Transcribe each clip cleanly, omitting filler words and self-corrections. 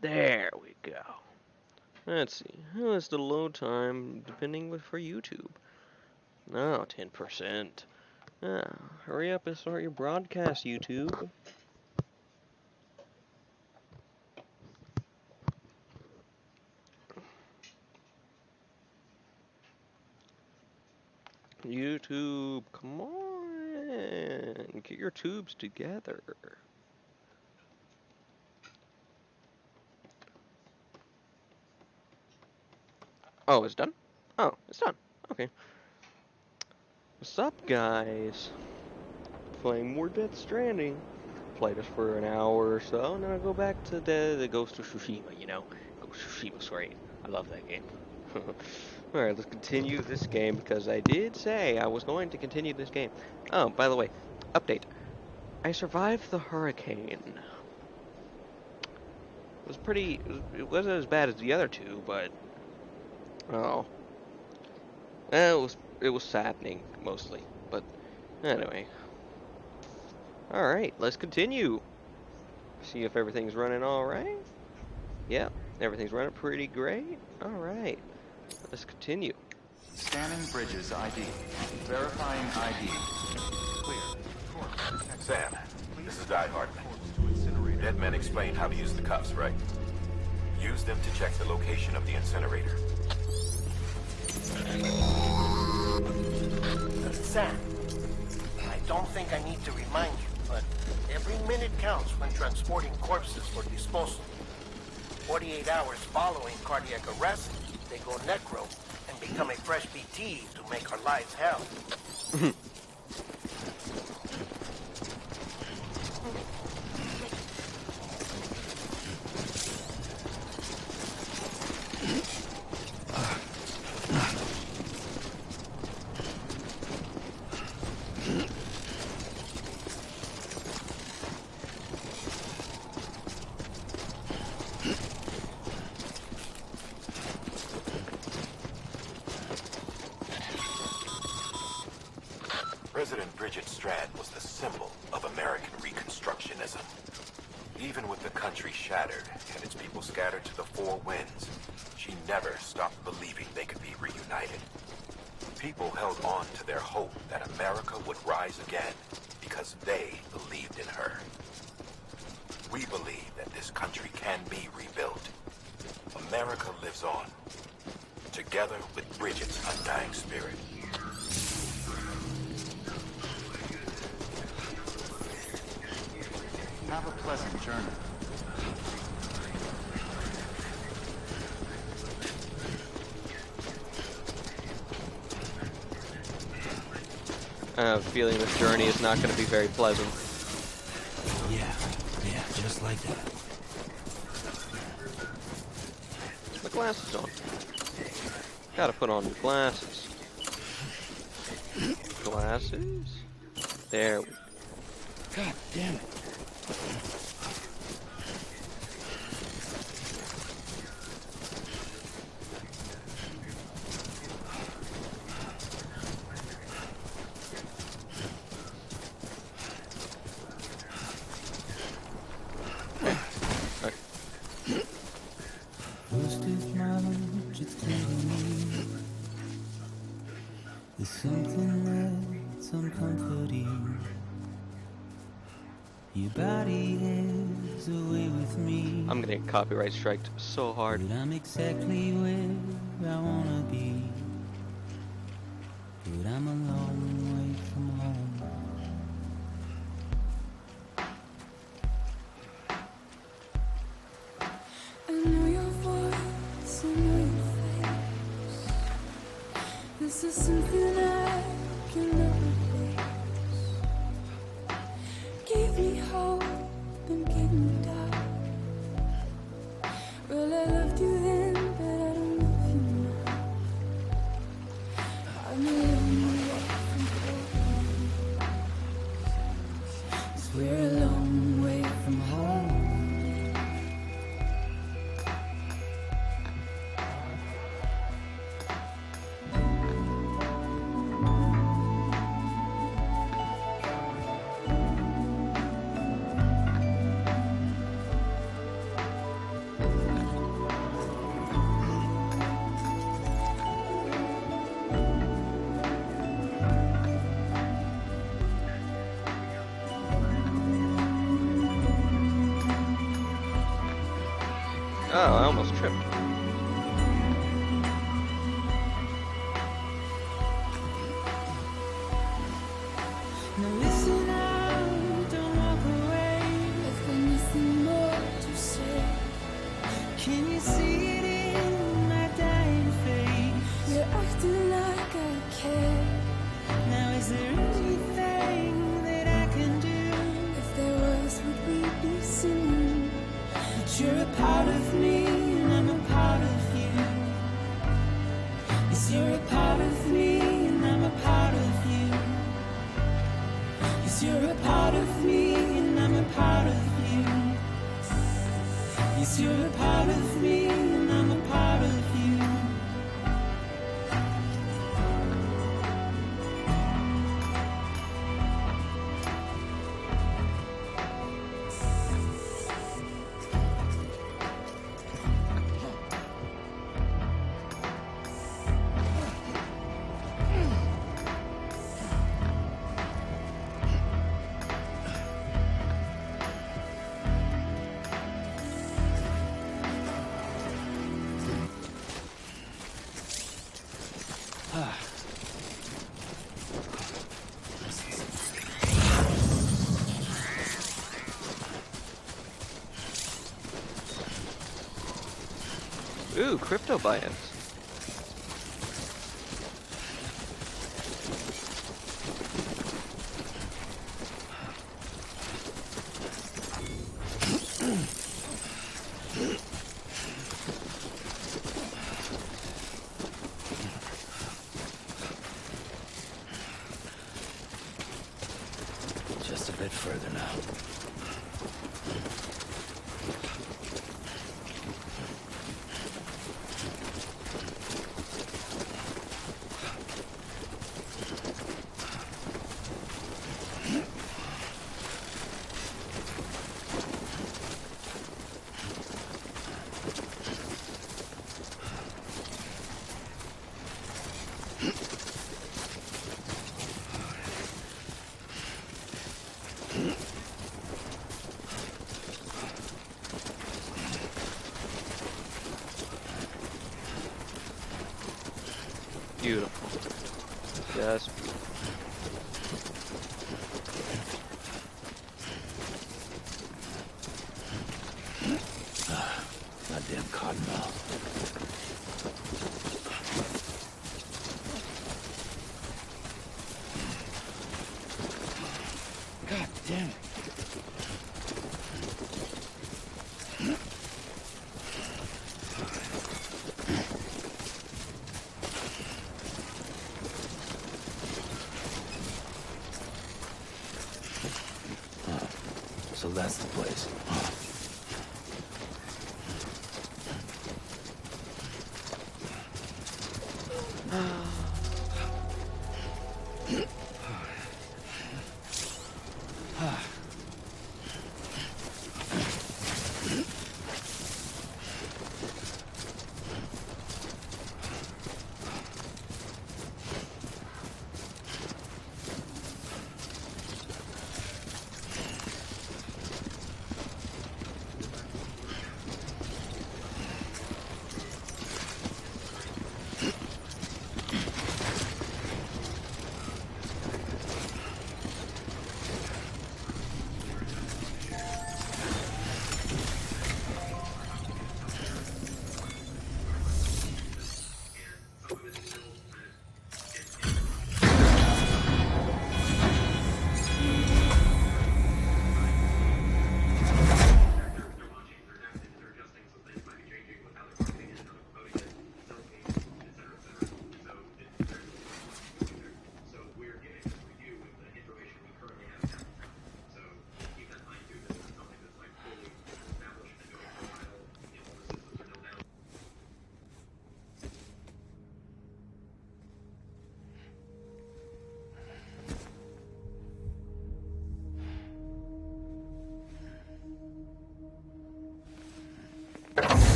There we go. Let's see. How is the load time depending for YouTube? Oh, 10%. Ah, hurry up and start your broadcast, YouTube. YouTube, come on. Get your tubes together. Oh, it's done? Oh, it's done. Okay. What's up, guys? Playing more Death Stranding. Play this for an hour or so, and then I'll go back to the Ghost of Tsushima, you know? Ghost of Tsushima's great. I love that game. Alright, let's continue this game, because I did say I was going to continue this game. Oh, by the way, update. I survived the hurricane. It was pretty... It wasn't as bad as the other two, but... Oh. It was saddening, mostly. But, anyway. Alright, let's continue. See if everything's running alright. Yep, everything's running pretty great. Alright, let's continue. Scanning Bridges ID. Verifying ID. Clear. Sam, this is Di Hartman. Dead men explained how to use the cuffs, right? Use them to check the location of the incinerator. Sam, I don't think I need to remind you, but every minute counts when transporting corpses for disposal. 48 hours following cardiac arrest, they go necro and become a fresh BT to make our lives hell. President Bridget Strand was the symbol of American Reconstructionism. Even with the country shattered and its people scattered to the four winds, she never stopped believing they could be reunited. People held on to their hope that America would rise again because they believed in her. We believe that this country can be rebuilt. America lives on, together with Bridget's undying spirit. Have a pleasant journey. I have a feeling this journey is not going to be very pleasant. Yeah, just like that. My glasses on. Gotta put on the glasses. Glasses? There we go. God damn it. First is my love, just telling me there's something that's uncomforting. Your body is away with me. I'm gonna get copyright striked so hard. But I'm exactly where I wanna be. But I'm a long way from home. I know your voice, I know your face. This is something I cannot replace. Gave me hope and gave me doubt. Well, I loved you then, but I don't love you now. I'm a long way from home. 'Cause we're a long way from home. Oh, I almost tripped. Now listen out, don't walk away. I've got nothing more to say. Can you see it in my dying face? You're acting like I care. Now is there anything that I can do? If there was, would we be singing? But you're a part of me and I'm a part of you. Yes, you're a part of me and I'm a part of you. Yes, you're a part of me and I'm a part of you. Yes, you're a part of me and I'm a part of you. Ooh, crypto buy-ins. Just a bit further now. Beautiful. Yes. Goddamn cottonmouth. God damn it. So that's the place.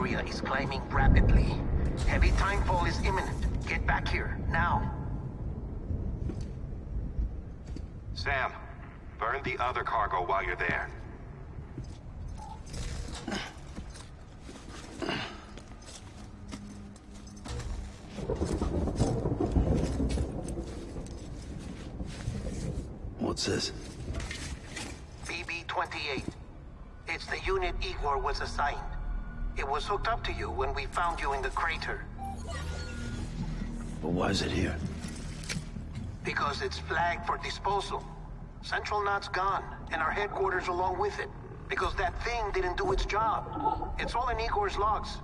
area is climbing rapidly. Heavy timefall is imminent. Get back here, now. Sam, burn the other cargo while you're there. What's this? BB-28. It's the unit Igor was assigned. It was hooked up to you when we found you in the crater. But why is it here? Because it's flagged for disposal. Central Knot's gone, and our headquarters along with it. Because that thing didn't do its job. It's all in Igor's logs.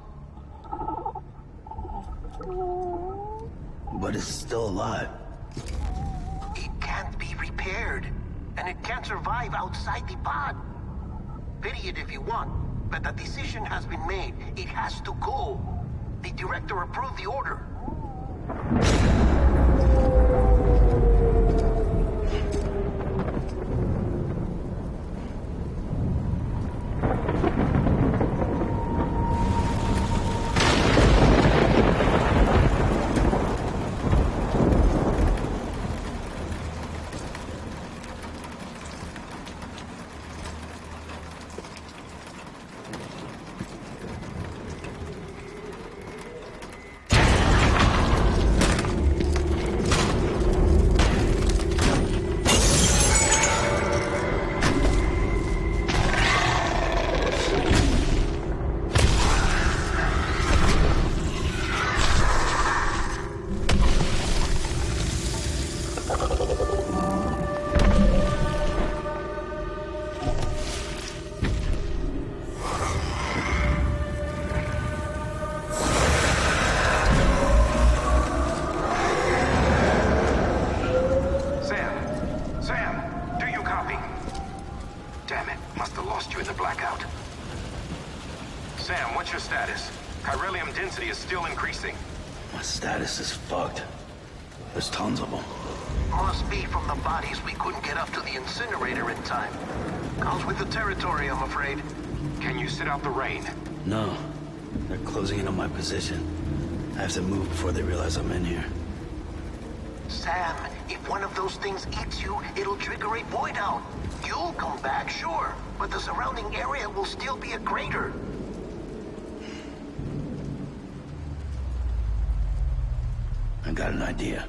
But it's still alive. It can't be repaired, and it can't survive outside the pod. Pity it if you want, but the decision has been made. It has to go. The director approved the order. My status is fucked. There's tons of them. Must be from the bodies we couldn't get up to the incinerator in time. Comes with the territory, I'm afraid. Can you sit out the rain? No. They're closing in on my position. I have to move before they realize I'm in here. Sam, if one of those things eats you, it'll trigger a void out. You'll come back, sure, but the surrounding area will still be a crater. I got an idea.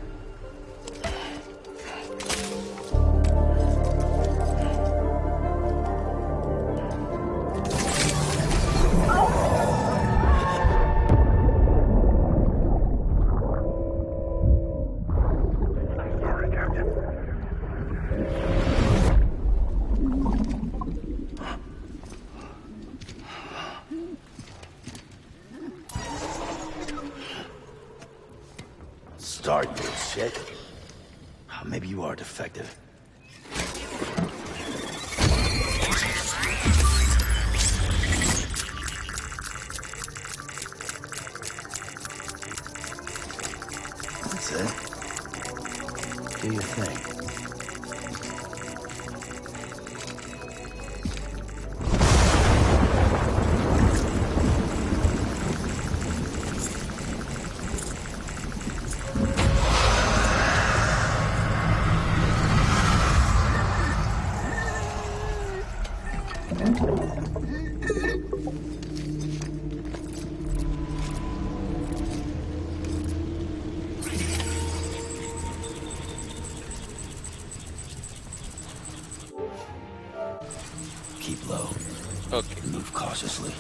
Start, you shit. Maybe you are defective. That's it. Do your thing. Keep low. Okay. Move cautiously.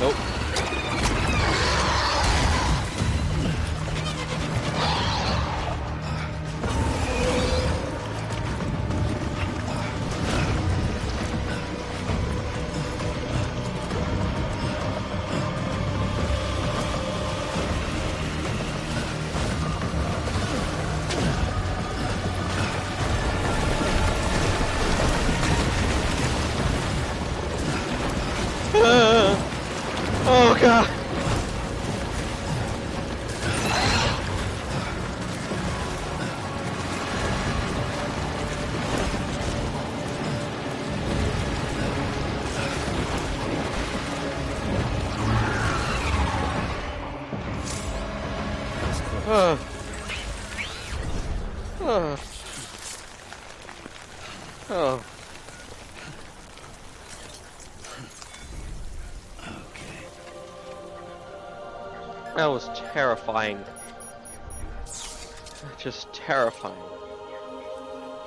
Nope. Oh god. Uh. Oh. That was terrifying. Just terrifying.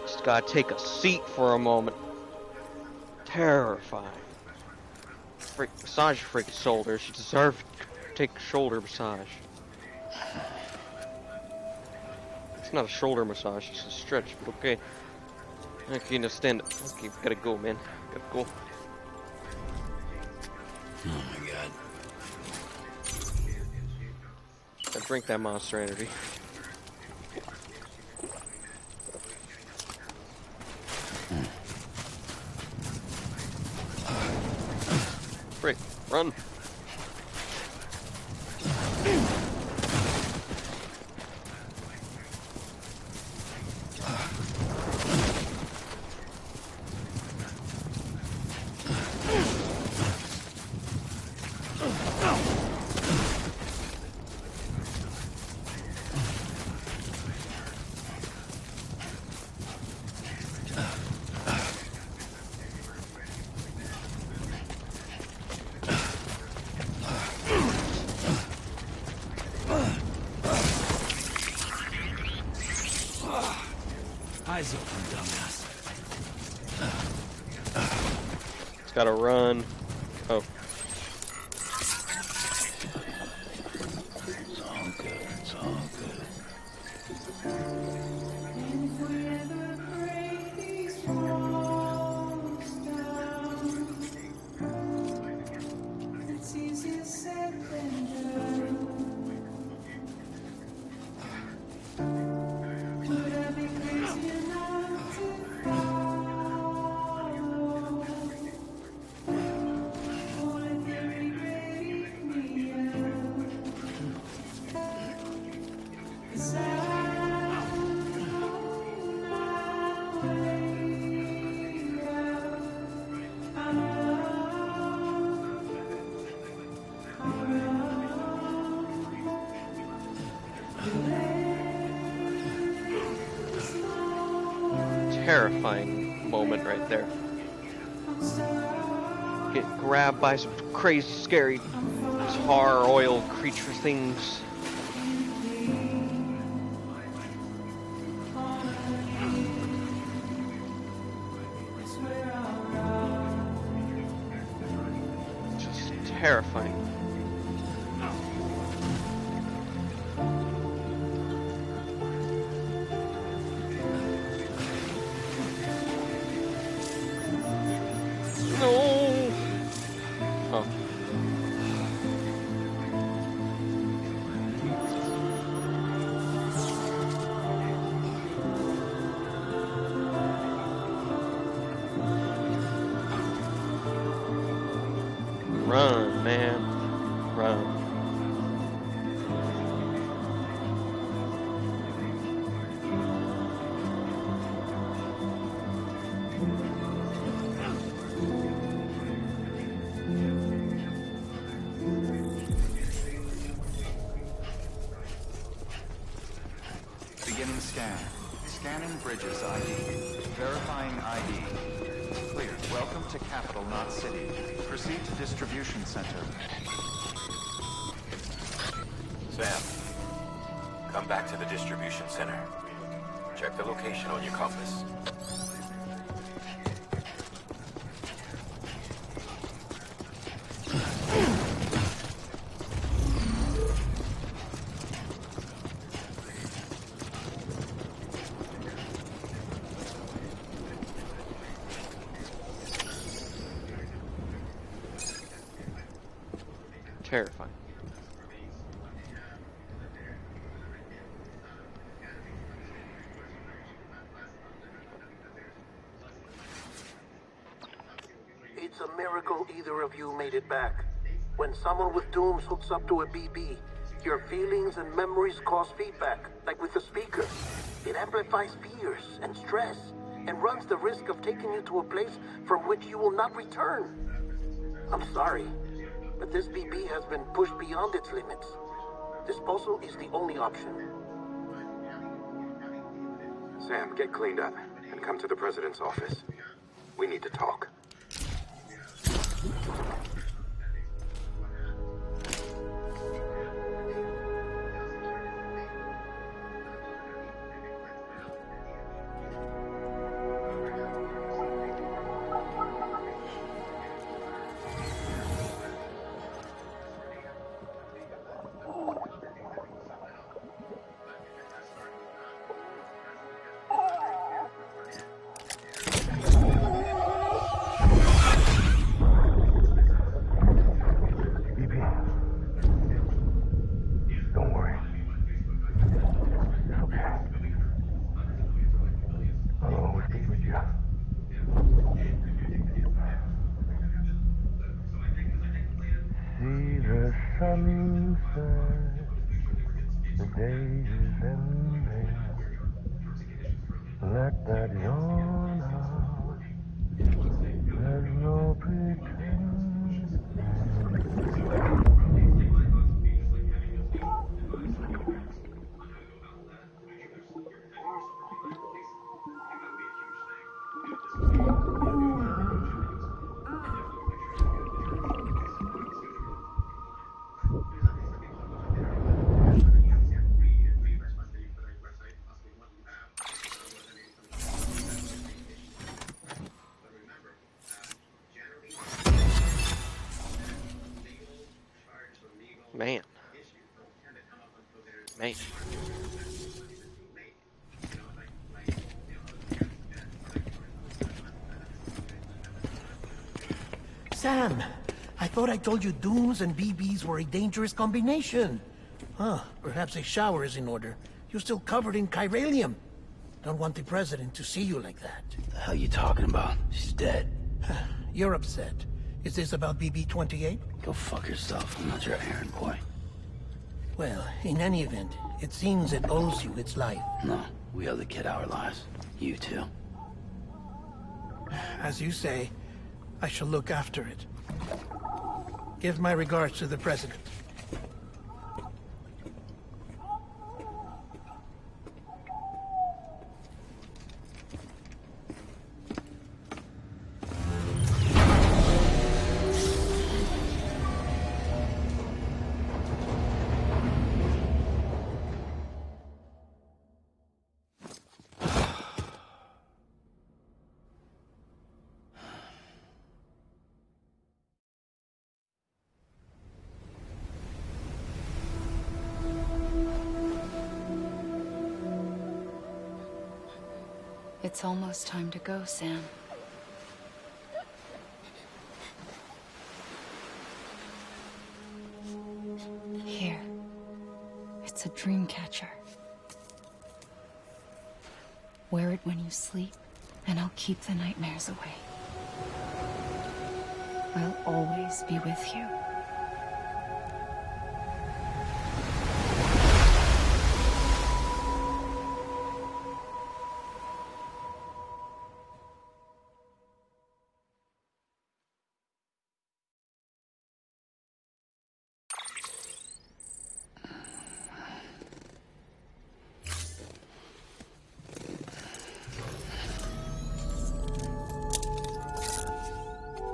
Just gotta take a seat for a moment. Terrifying. Massage your freaking shoulders. You deserve to take a shoulder massage. It's not a shoulder massage, it's a stretch, but okay. I can understand it. Okay, gotta go, man. Gotta go. Oh my god. Gotta drink that monster energy. Frick, run! Eyes open, dumbass. It's gotta run. Oh. It's all good. It's all good. And if we ever break these walls down, it's easier said than done. Would I be crazy enough to follow? Or let the regret me out? 'Cause I'm on my way out. Terrifying moment right there. Get grabbed by some crazy, scary, tar oil creature things. Just terrifying. No. Oh. Run, man. Run. Beginning scan. Scanning Bridges ID. Verifying ID. Clear. Welcome to Capital, not City. Proceed to Distribution Center. Sam, come back to the distribution center. Check the location on your compass. Terrifying. It's a miracle either of you made it back. When someone with dooms hooks up to a BB, your feelings and memories cause feedback, like with the speaker. It amplifies fears and stress, and runs the risk of taking you to a place from which you will not return. I'm sorry, but this BB has been pushed beyond its limits. Disposal is the only option. Sam, get cleaned up and come to the president's office. We need to talk. Don't worry. It's okay. I'll always be with you. See the sunset. The day is ending. Let that yawn out. There's no pretending. Man. Man. Sam, I thought I told you dooms and BBs were a dangerous combination. Huh, perhaps a shower is in order. You're still covered in chiralium. Don't want the president to see you like that. The hell you talking about? She's dead. You're upset. Is this about BB-28? Go fuck yourself. I'm not your errand boy. Well, in any event, it seems it owes you its life. No, we owe the kid our lives. You too. As you say, I shall look after it. Give my regards to the president. It's almost time to go, Sam. Here. It's a dream catcher. Wear it when you sleep, and I'll keep the nightmares away. I'll always be with you.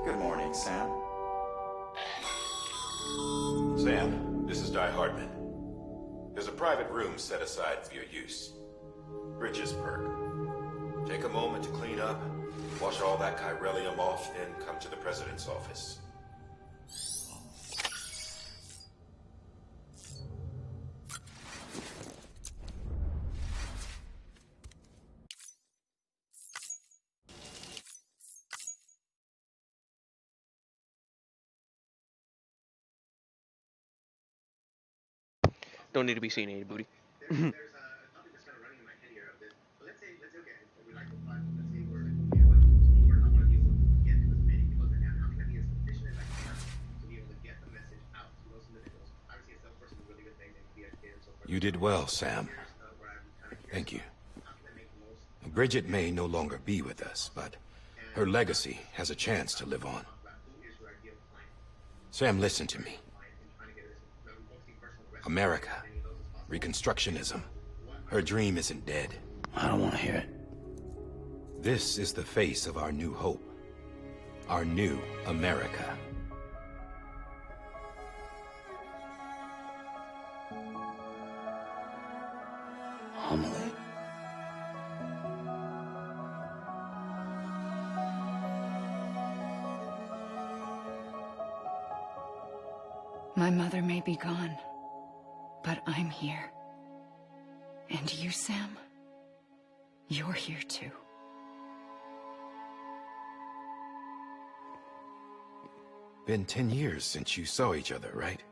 Good morning, Sam. Sam, this is Di Hardman. There's a private room set aside for your use. Bridges perk. Take a moment to clean up, wash all that chiralium off, then come to the president's office. Don't need to be seen, any booty. You did well, Sam. Thank you. Bridget may no longer be with us, but her legacy has a chance to live on. Sam, listen to me. America, Reconstructionism, her dream isn't dead. I don't want to hear it. This is the face of our new hope. Our new America. Homily. My mother may be gone, but I'm here. And you, Sam, you're here too. Been 10 years since you saw each other, right?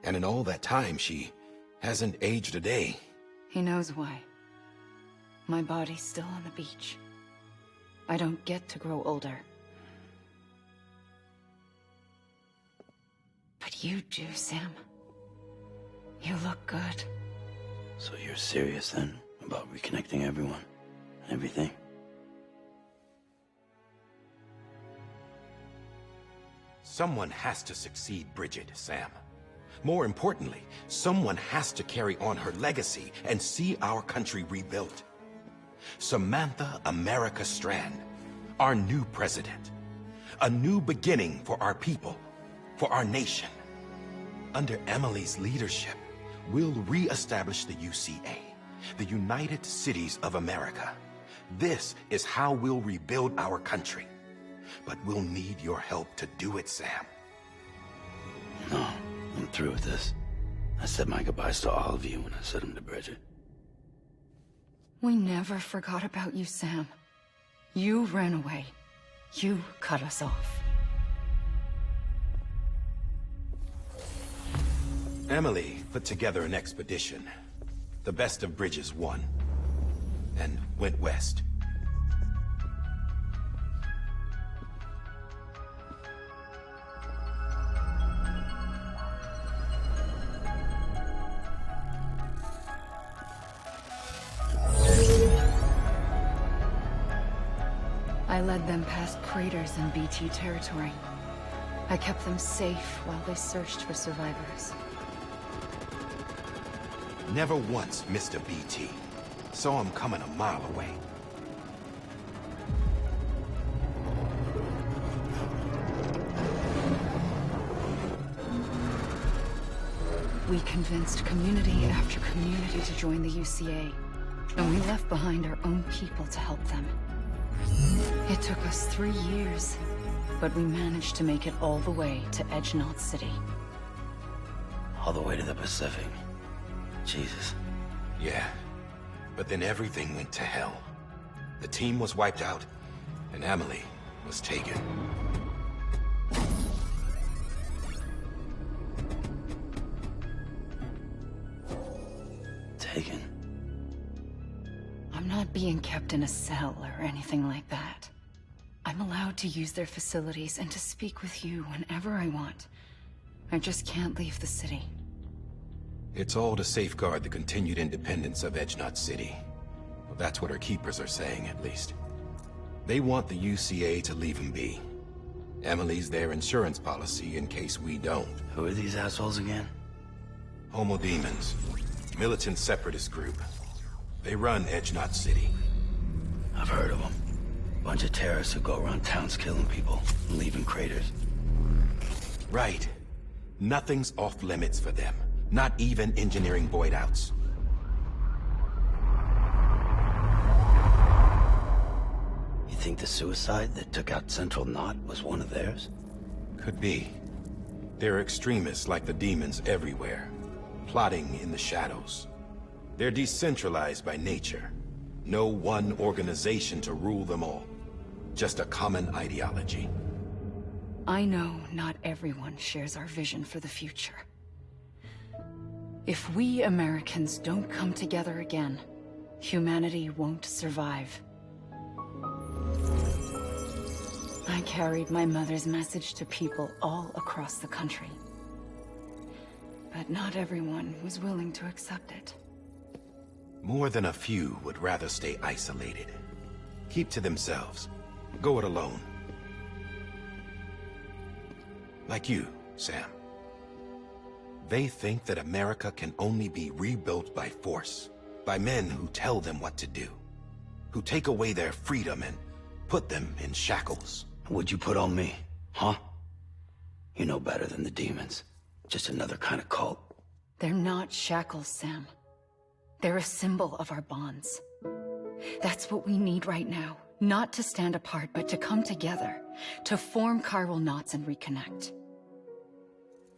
And in all that time, she hasn't aged a day. He knows why. My body's still on the beach. I don't get to grow older. But you do, Sam. You look good. So you're serious then about reconnecting everyone and everything? Someone has to succeed Bridget, Sam. More importantly, someone has to carry on her legacy and see our country rebuilt. Samantha America Strand, our new president. A new beginning for our people, for our nation. Under Emily's leadership, we'll re-establish the UCA, the United Cities of America. This is how we'll rebuild our country. But we'll need your help to do it, Sam. No, I'm through with this. I said my goodbyes to all of you when I said them to Bridget. We never forgot about you, Sam. You ran away. You cut us off. Emily put together an expedition. The best of Bridges won. And went west. I led them past craters in BT territory. I kept them safe while they searched for survivors. Never once missed a BT. Saw him coming a mile away. We convinced community after community to join the UCA, and we left behind our own people to help them. It took us 3 years, but we managed to make it all the way to Edgenot City. All the way to the Pacific. Jesus. Yeah, but then everything went to hell. The team was wiped out, and Emily was taken. Taken. I'm not being kept in a cell or anything like that. I'm allowed to use their facilities and to speak with you whenever I want. I just can't leave the city. It's all to safeguard the continued independence of Edgenot City. Well, that's what our keepers are saying, at least. They want the UCA to leave him be. Emily's their insurance policy in case we don't. Who are these assholes again? Homo Demons. Militant separatist group. They run Edgenot City. I've heard of them. Bunch of terrorists who go around towns killing people and leaving craters. Right. Nothing's off limits for them. Not even engineering void outs. You think the suicide that took out Central Knot was one of theirs? Could be. There are extremists like the demons everywhere, plotting in the shadows. They're decentralized by nature. No one organization to rule them all. Just a common ideology. I know not everyone shares our vision for the future. If we Americans don't come together again, humanity won't survive. I carried my mother's message to people all across the country. But not everyone was willing to accept it. More than a few would rather stay isolated. Keep to themselves. Go it alone. Like you, Sam. They think that America can only be rebuilt by force, by men who tell them what to do, who take away their freedom and put them in shackles. What'd you put on me, huh? You know better than the demons. Just another kind of cult. They're not shackles, Sam. They're a symbol of our bonds. That's what we need right now. Not to stand apart, but to come together. To form chiral knots and reconnect.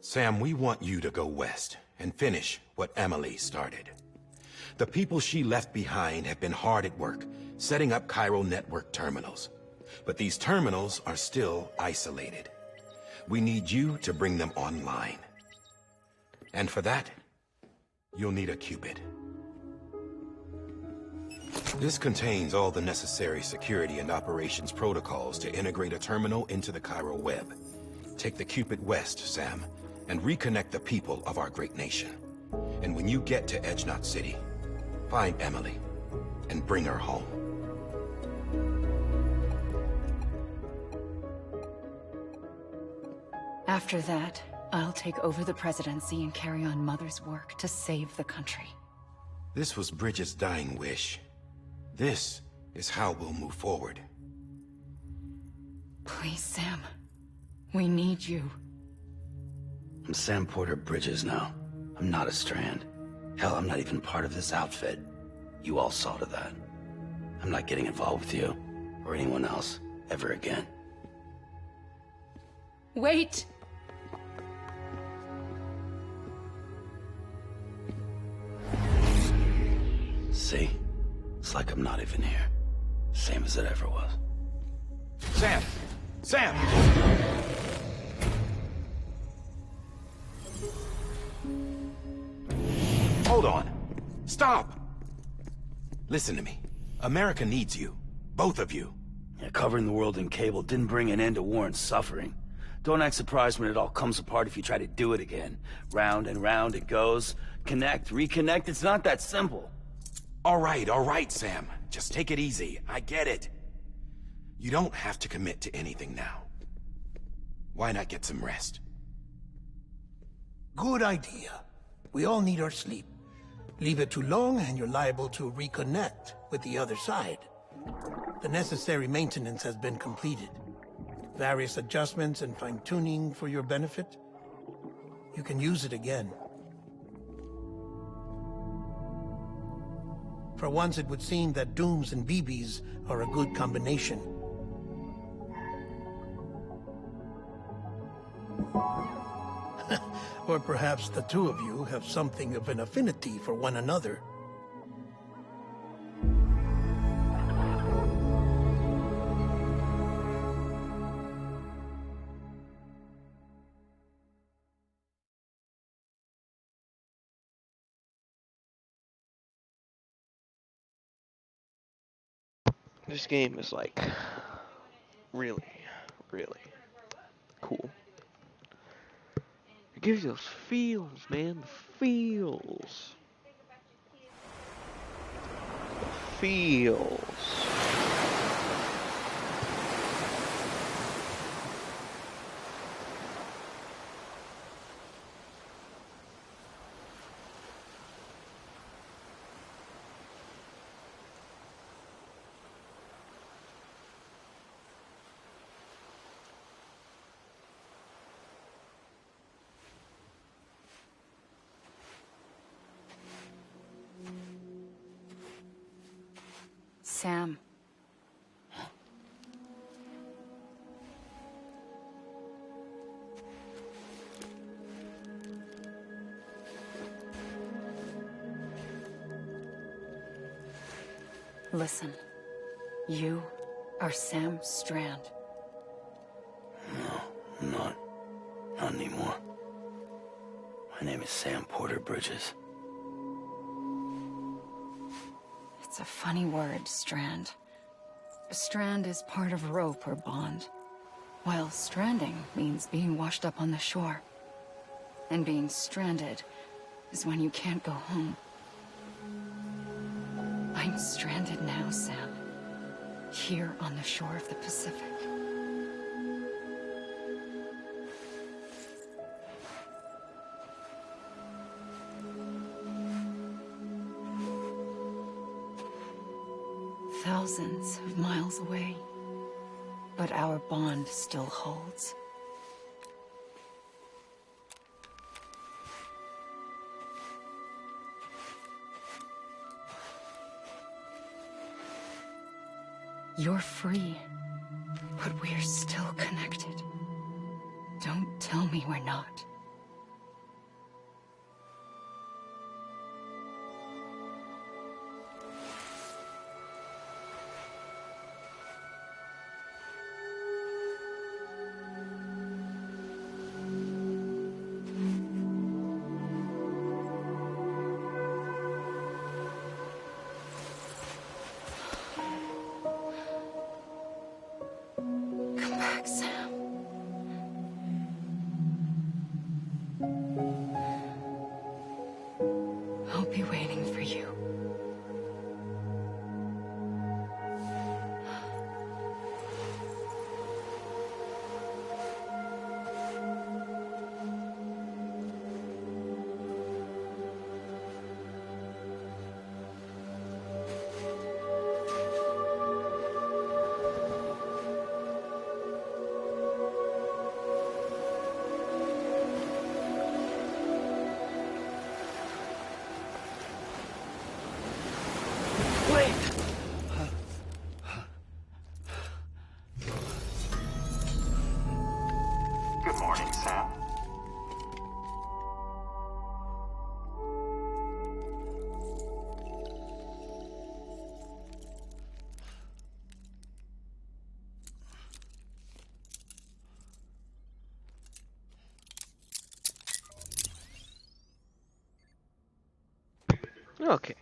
Sam, we want you to go west and finish what Emily started. The people she left behind have been hard at work, setting up chiral network terminals. But these terminals are still isolated. We need you to bring them online. And for that, you'll need a Cupid. This contains all the necessary security and operations protocols to integrate a terminal into the chiral web. Take the Cupid west, Sam, and reconnect the people of our great nation. And when you get to Edge Knot City, find Emily and bring her home. After that, I'll take over the presidency and carry on Mother's work to save the country. This was Bridget's dying wish. This is how we'll move forward. Please, Sam. We need you. I'm Sam Porter Bridges now. I'm not a Strand. Hell, I'm not even part of this outfit. You all saw to that. I'm not getting involved with you, or anyone else, ever again. Wait! See? It's like I'm not even here. Same as it ever was. Sam! Sam! Hold on. Stop! Listen to me. America needs you. Both of you. Yeah, covering the world in cable didn't bring an end to war and suffering. Don't act surprised when it all comes apart if you try to do it again. Round and round it goes. Connect, reconnect, it's not that simple. All right, Sam. Just take it easy. I get it. You don't have to commit to anything now. Why not get some rest? Good idea. We all need our sleep. Leave it too long and you're liable to reconnect with the other side. The necessary maintenance has been completed. Various adjustments and fine-tuning for your benefit. You can use it again. For once, it would seem that Dooms and BBs are a good combination. Or perhaps the two of you have something of an affinity for one another. This game is like really, really cool. It gives you those feels, man. The feels. The feels. Sam. Listen. You are Sam Strand. No, I'm not. Not anymore. My name is Sam Porter Bridges. a funny word, strand. A strand is part of rope or bond, while stranding means being washed up on the shore. And being stranded is when you can't go home. I'm stranded now, Sam. Here on the shore of the Pacific. Thousands of miles away, but our bond still holds. You're free, but we're still connected. Don't tell me we're not. Come back, Sam. I'll be waiting for you. Good morning, Sam. Okay.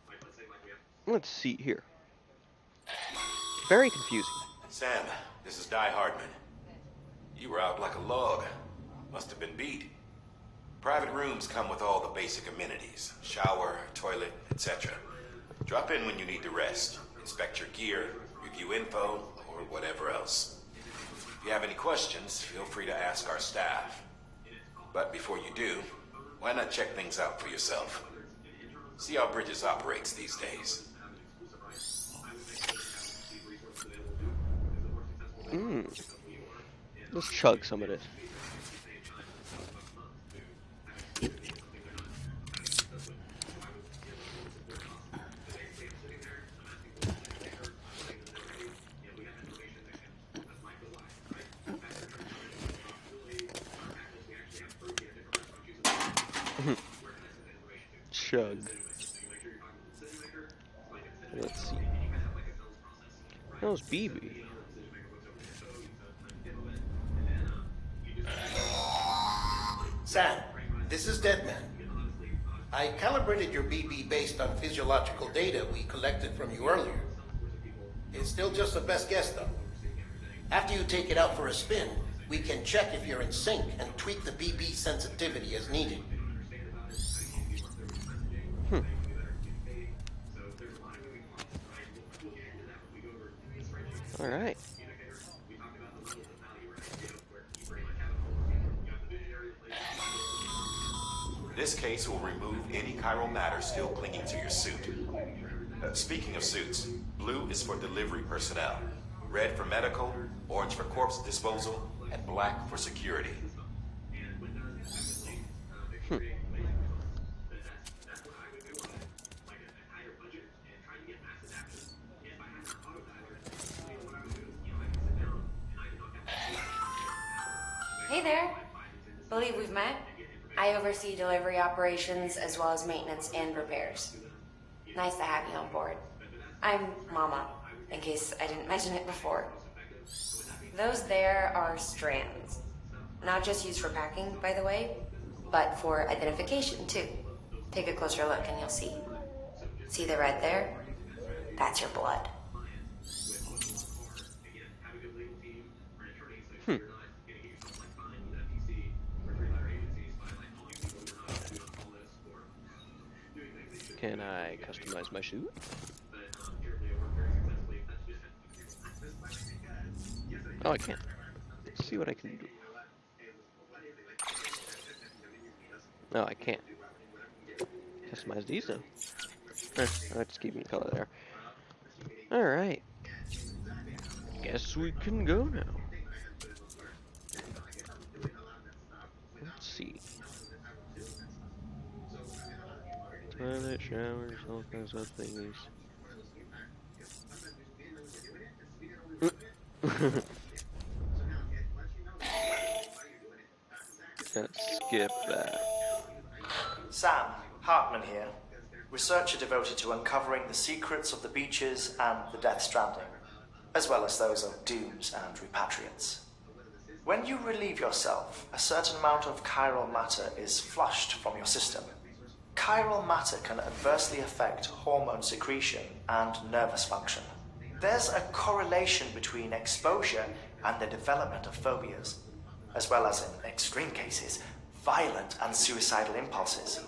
Let's see here. Very confusing. Sam, this is Di Hardman. You were out like a log. Must have been beat. Private rooms come with all the basic amenities. Shower, toilet, etc. Drop in when you need to rest. Inspect your gear, review info, or whatever else. If you have any questions, feel free to ask our staff. But before you do, why not check things out for yourself? See how Bridges operates these days. Let's chug some of this. Chug. Let's see. That was BB. Sam, this is Deadman. I calibrated your BB based on physiological data we collected from you earlier. It's still just a best guess, though. After you take it out for a spin, we can check if you're in sync and tweak the BB sensitivity as needed. All right. This case will remove any chiral matter still clinging to your suit. Speaking of suits, blue is for delivery personnel, red for medical, orange for corpse disposal, and black for security. Hey there. Believe we've met. I oversee delivery operations as well as maintenance and repairs. Nice to have you on board. I'm Mama, in case I didn't mention it before. Those there are strands. Not just used for packing, by the way, but for identification too. Take a closer look and you'll see. See the red there? That's your blood. Hmm. Can I customize my suit? Oh, I can. Let's see what I can do. No, I can't. Customize these then. Let's keep them color there. Alright. Guess we can go now. Let's see. Toilet, showers, all kinds of things. Let's skip that. Sam, Hartman here. Researcher devoted to uncovering the secrets of the beaches and the Death Stranding, as well as those of dooms and repatriates. When you relieve yourself, a certain amount of chiral matter is flushed from your system. Chiral matter can adversely affect hormone secretion and nervous function. There's a correlation between exposure and the development of phobias, as well as, in extreme cases, violent and suicidal impulses.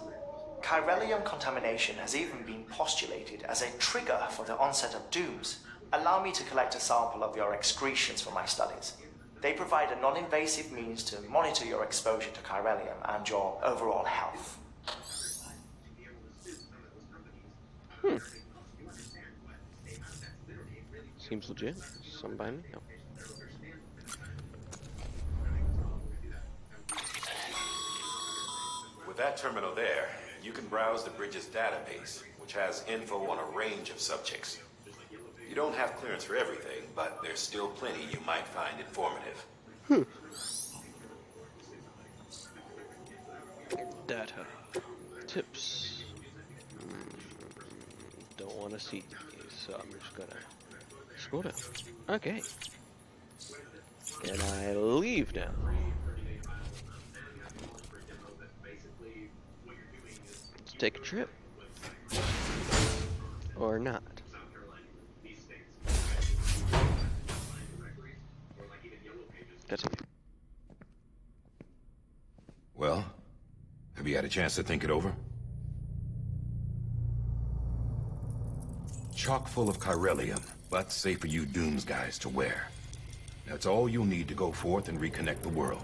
Chiralium contamination has even been postulated as a trigger for the onset of dooms. Allow me to collect a sample of your excretions for my studies. They provide a non-invasive means to monitor your exposure to chiralium and your overall health. Seems legit. Somebody? No. With that terminal there, you can browse the bridge's database, which has info on a range of subjects. You don't have clearance for everything, but there's still plenty you might find informative. Data. Tips. Don't want to see these, so I'm just gonna scroll down. Okay. Can I leave now? Let's take a trip. Or not. That's it. Well, have you had a chance to think it over? Chock full of chiralium, but safe for you Dooms guys to wear. That's all you'll need to go forth and reconnect the world.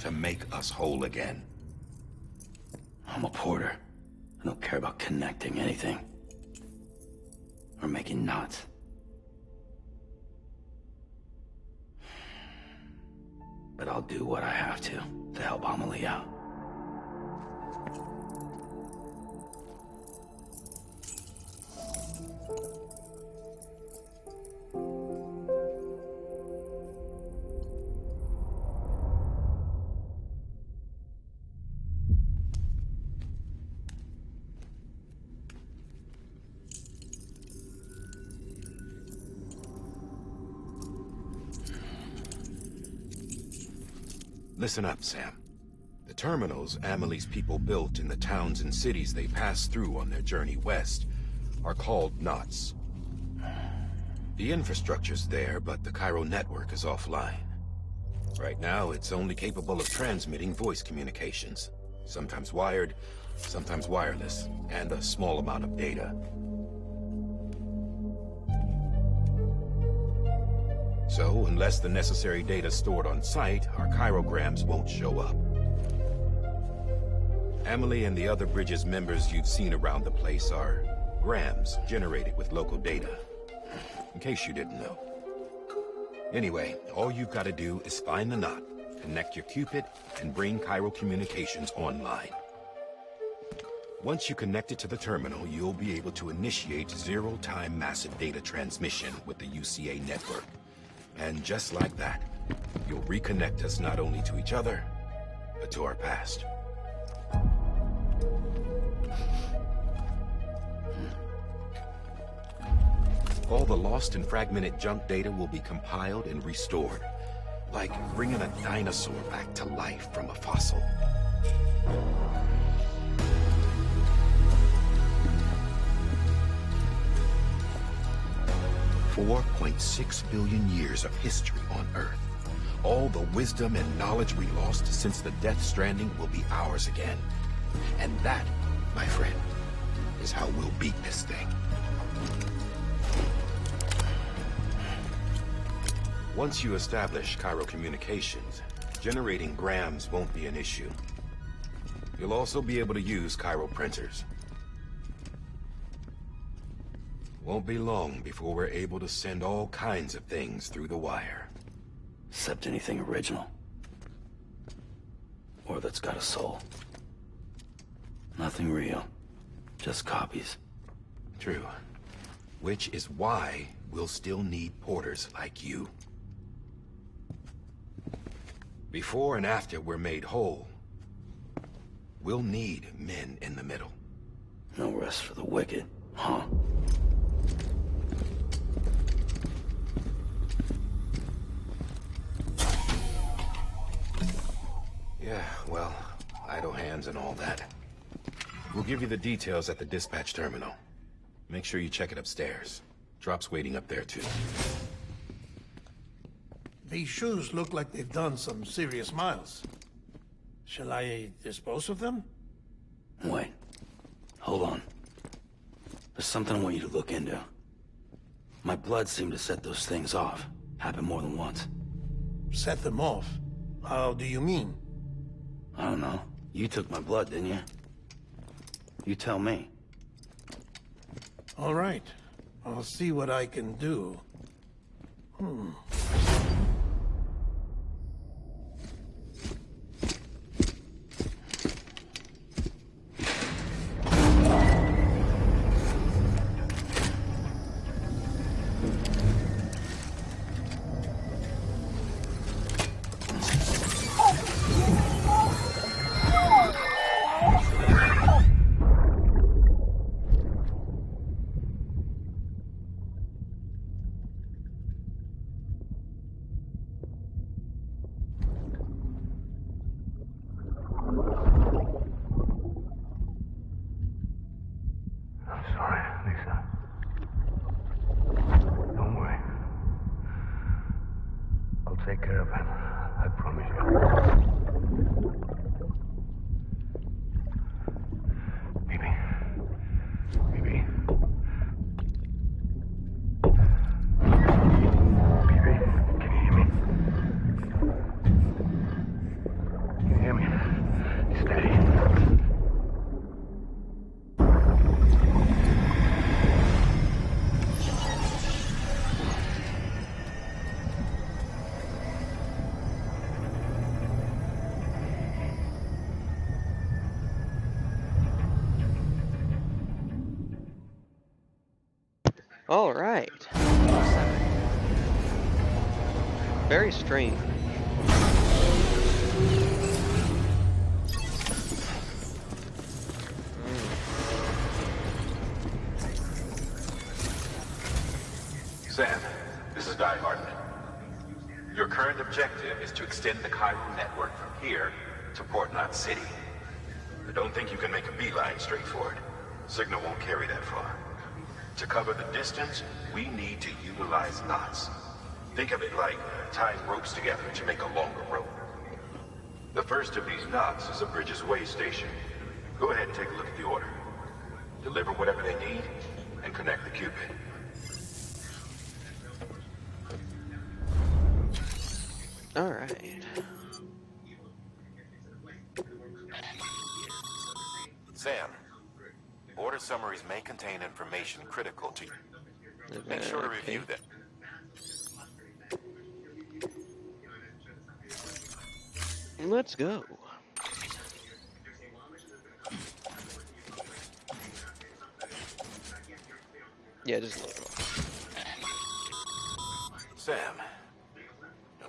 To make us whole again. I'm a porter. I don't care about connecting anything. Or making knots. But I'll do what I have to help Amelie out. Listen up, Sam. The terminals Amelie's people built in the towns and cities they passed through on their journey west are called knots. The infrastructure's there, but the Cairo network is offline. Right now, it's only capable of transmitting voice communications. Sometimes wired, sometimes wireless, and a small amount of data. So, unless the necessary data's stored on site, our chirograms won't show up. Amelie and the other Bridges members you've seen around the place are grams generated with local data. In case you didn't know. Anyway, all you've got to do is find the knot, connect your Cupid, and bring Cairo communications online. Once you connect it to the terminal, you'll be able to initiate zero-time massive data transmission with the UCA network. And just like that, you'll reconnect us not only to each other, but to our past. All the lost and fragmented junk data will be compiled and restored, like bringing a dinosaur back to life from a fossil. 4.6 billion years of history on Earth. All the wisdom and knowledge we lost since the Death Stranding will be ours again. And that, my friend, is how we'll beat this thing. Once you establish Cairo communications, generating grams won't be an issue. You'll also be able to use Cairo printers. Won't be long before we're able to send all kinds of things through the wire. Except anything original. Or that's got a soul. Nothing real. Just copies. True. Which is why we'll still need porters like you. Before and after we're made whole, we'll need men in the middle. No rest for the wicked, huh? Yeah, well, idle hands and all that. We'll give you the details at the dispatch terminal. Make sure you check it upstairs. Drop's waiting up there, too. These shoes look like they've done some serious miles. Shall I dispose of them? Wait. Hold on. There's something I want you to look into. My blood seemed to set those things off. Happened more than once. Set them off? How do you mean? I don't know. You took my blood, didn't you? You tell me. All right. I'll see what I can do. Take care of him. I promise you. Baby. Baby. Baby, can you hear me? Can you hear me? Steady. All right. Very strange. Sam, this is Guy Hartman. Your current objective is to extend the Cairo network from here to Port Knot City. I don't think you can make a beeline straight for it. Signal won't carry that far. To cover the distance, we need to utilize knots. Think of it like tying ropes together to make a longer rope. The first of these knots is a Bridges Way station. Go ahead and take a look at the order. Deliver whatever they need, and connect the Cupid. All right. Sam, order summaries may contain information critical to you. Make sure to review them. Let's go. Yeah, just load it off. Sam,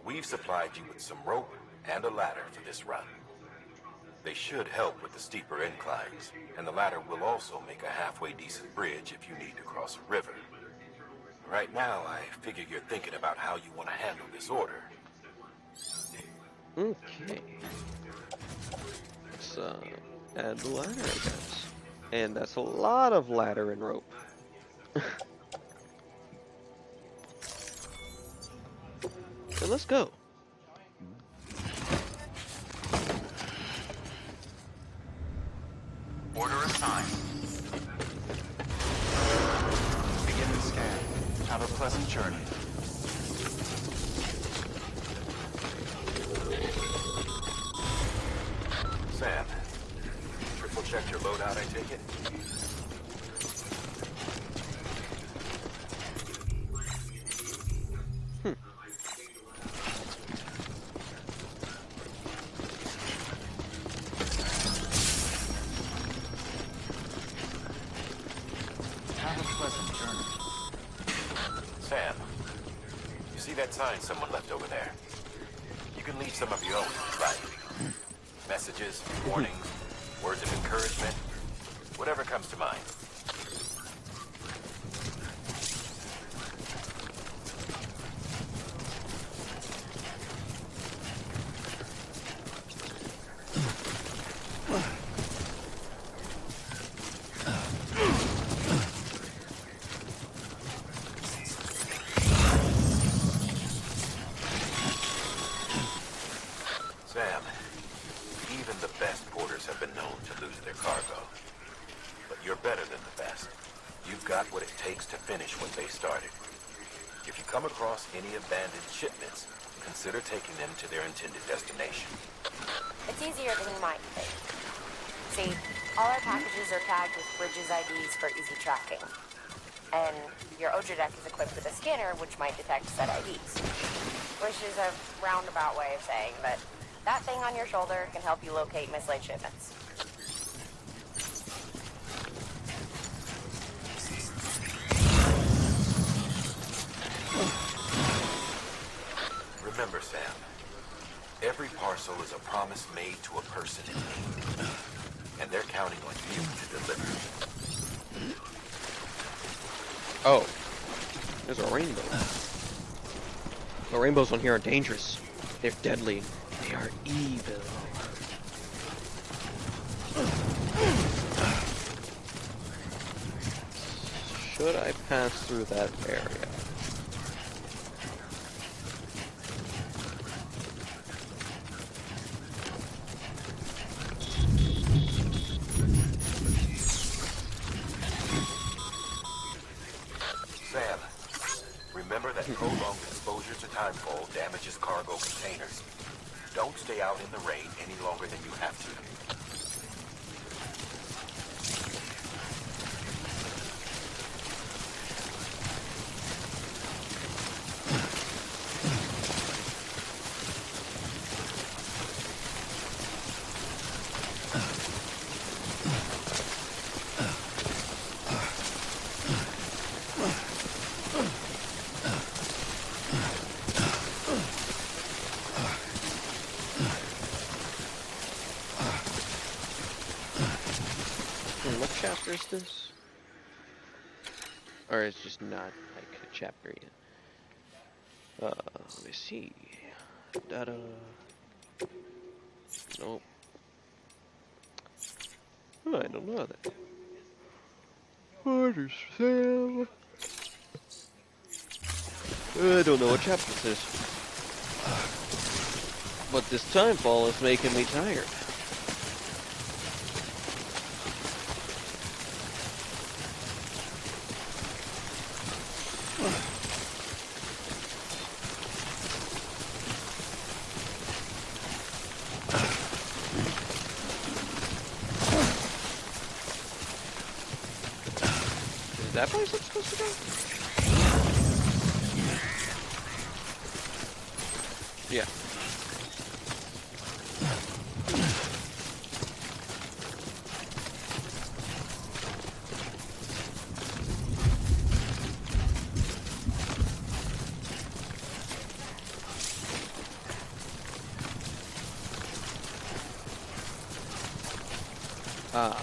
we've supplied you with some rope and a ladder for this run. They should help with the steeper inclines, and the ladder will also make a halfway decent bridge if you need to cross a river. Right now, I figure you're thinking about how you want to handle this order. Okay. Let's add the ladder, I guess. And that's a lot of ladder and rope. Then let's go. Order assigned. Beginning scan. Have a pleasant journey. Sam, triple check your loadout, I take it? Have a pleasant journey. Sam, you see that sign someone left over there? You can leave some of your own, like messages, warnings, words of encouragement, whatever comes to mind. Sam, even the best porters have been known to lose their cargo. But you're better than the best. You've got what it takes to finish what they started. If you come across any abandoned shipments, consider taking them to their intended destination. It's easier than you might think. See, all our packages are tagged with Bridges IDs for easy tracking. And your OJ deck is equipped with a scanner which might detect said IDs. Which is a roundabout way of saying that that thing on your shoulder can help you locate mislaid shipments. Remember, Sam, every parcel is a promise made to a person in need. And they're counting on you to deliver. Oh, there's a rainbow. The rainbows on here are dangerous. They're deadly. They are evil. Should I pass through that area? Sam, remember that prolonged exposure to timefall damages cargo containers. Don't stay out in the rain any longer than you have to. What chapter is this? Or it's just not like a chapter yet. Let me see. Data. Nope. Oh, I don't know that. What is Sam? I don't know what chapter this is. But this timefall is making me tired. Is that place I'm supposed to go? Yeah. Ah.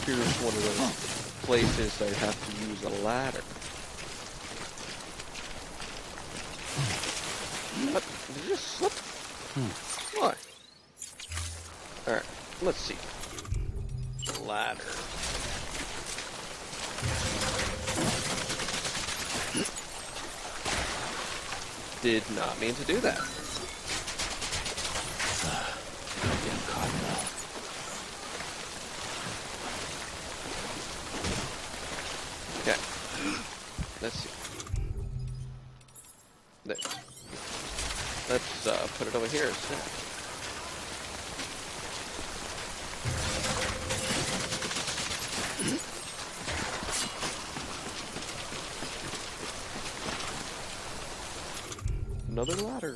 Here's one of those places I have to use a ladder. What? Did it just slip? Why? Alright, let's see. Ladder. did not mean to do that. Goddamn cargo. Okay. Let's see. There. Let's put it over here instead. Another ladder.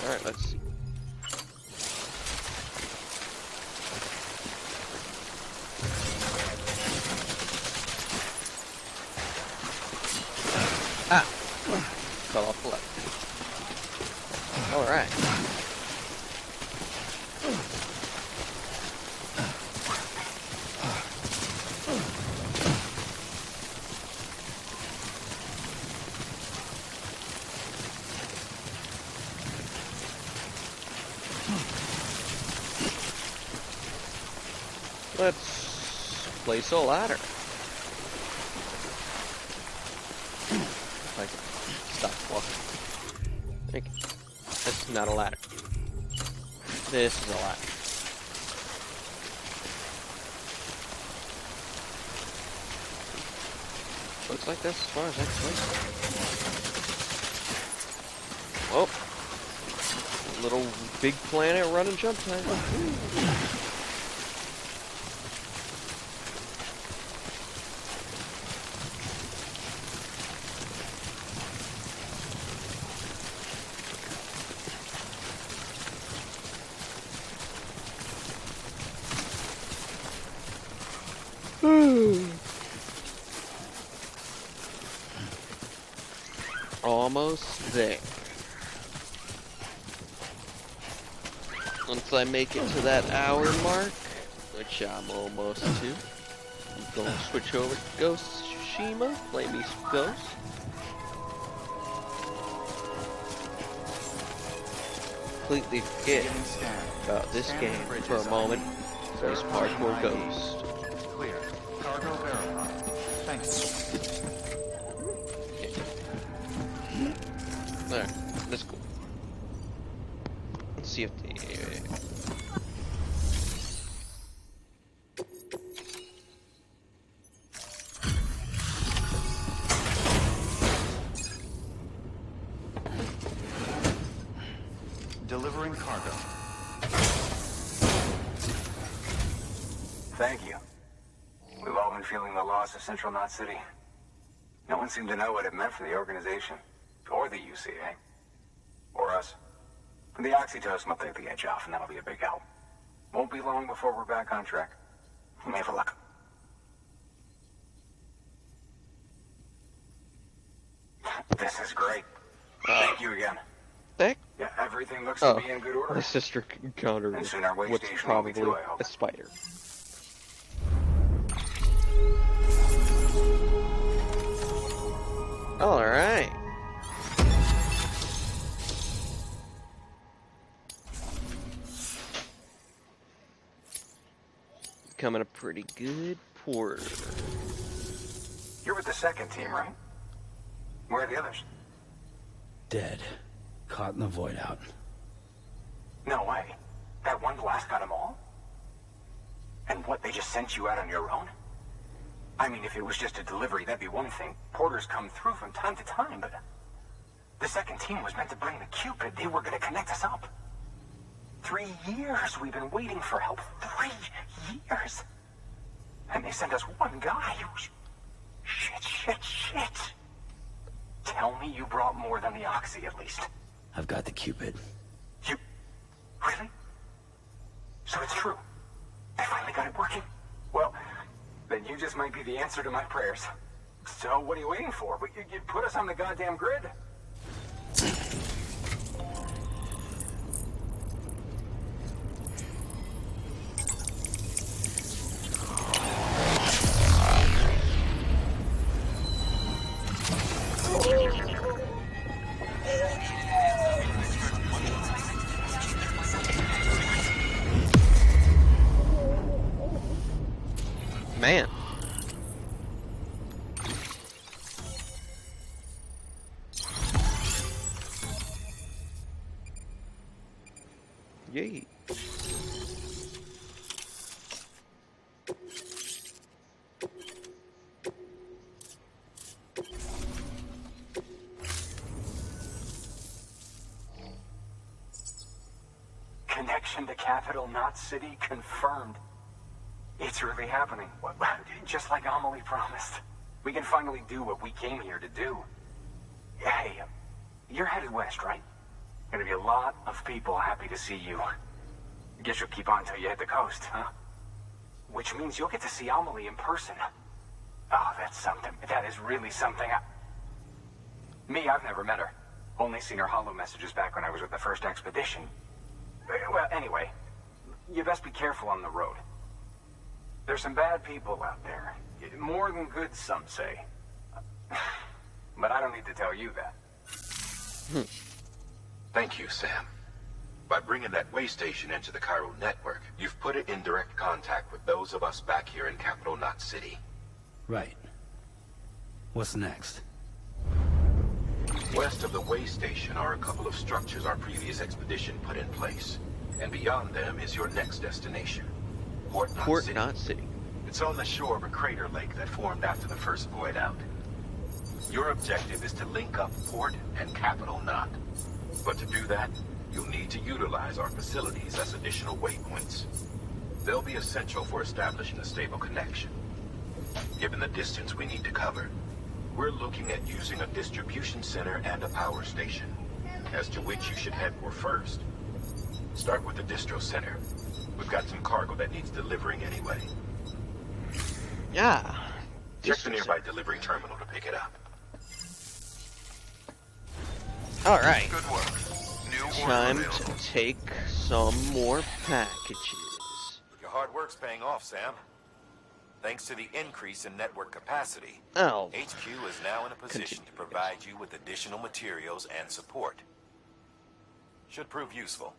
Alright, let's see. Ah! Fell off the left. Alright. Let's place a ladder. If I can stop walking. Thank you. This is not a ladder. This is a ladder. Looks like that's as far as I can place it. Oh. Little big planet run and jump time. Almost there. Once I make it to that hour mark, which I'm almost to, I'm gonna switch over to Ghost of Tsushima, play me some Ghost. Completely forget about this game for a moment. There's parkour Ghost. Clear. Cargo verified. Thanks. There, that's cool. Let's see if the... Delivering cargo. Thank you. We've all been feeling the loss of Central Knot City. No one seemed to know what it meant for the organization, or the UCA, or us. The oxytocin will take the edge off, and that'll be a big help. Won't be long before we're back on track. We may have a luck. This is great. Thank you again. Heck? Yeah, everything looks to be in good order. My sister encountered And soon our way what's station will be probably too, I hope. a spider. Alright. Becoming a pretty good porter. You're with the second team, right? Where are the others? Dead. Caught in the void out. No way. That one blast got them all? And what, they just sent you out on your own? I mean, if it was just a delivery, that'd be one thing. Porters come through from time to time, but... The second team was meant to bring the Cupid. They were gonna connect us up. 3 years we've been waiting for help. 3 years! And they sent us one guy. Shit. Tell me you brought more than the Oxy, at least. I've got the Cupid. You... Really? So it's true. They finally got it working. Well, then you just might be the answer to my prayers. So what are you waiting for? You put us on the goddamn grid. Yay. Connection to Capital Knot City confirmed. It's really happening. Just like Amelie promised. We can finally do what we came here to do. Hey, you're headed west, right? Gonna be a lot of people happy to see you. Guess you'll keep on till you hit the coast, huh? Which means you'll get to see Amelie in person. Oh, that's something. That is really something. Me, I've never met her. Only seen her holo messages back when I was with the first expedition. Well, anyway, you best be careful on the road. There's some bad people out there. More than good, some say. But I don't need to tell you that. Thank you, Sam. By bringing that way station into the Cairo network, you've put it in direct contact with those of us back here in Capital Knot City. Right. What's next? West of the way station are a couple of structures our previous expedition put in place. And beyond them is your next destination, Port Knot City. It's on the shore of a crater lake that formed after the first void out. Your objective is to link up Port and Capital Knot. But to do that, you'll need to utilize our facilities as additional waypoints. They'll be essential for establishing a stable connection. Given the distance we need to cover, we're looking at using a distribution center and a power station, as to which you should head for first. Start with the distro center. We've got some cargo that needs delivering anyway. Yeah. Check the nearby delivery terminal to pick it up. Alright. Good work. New Time to take some more packages. Your hard work's paying off, Sam. Thanks to the increase in network capacity, Oh. HQ is now in a position to provide you with additional materials and support. Should prove useful.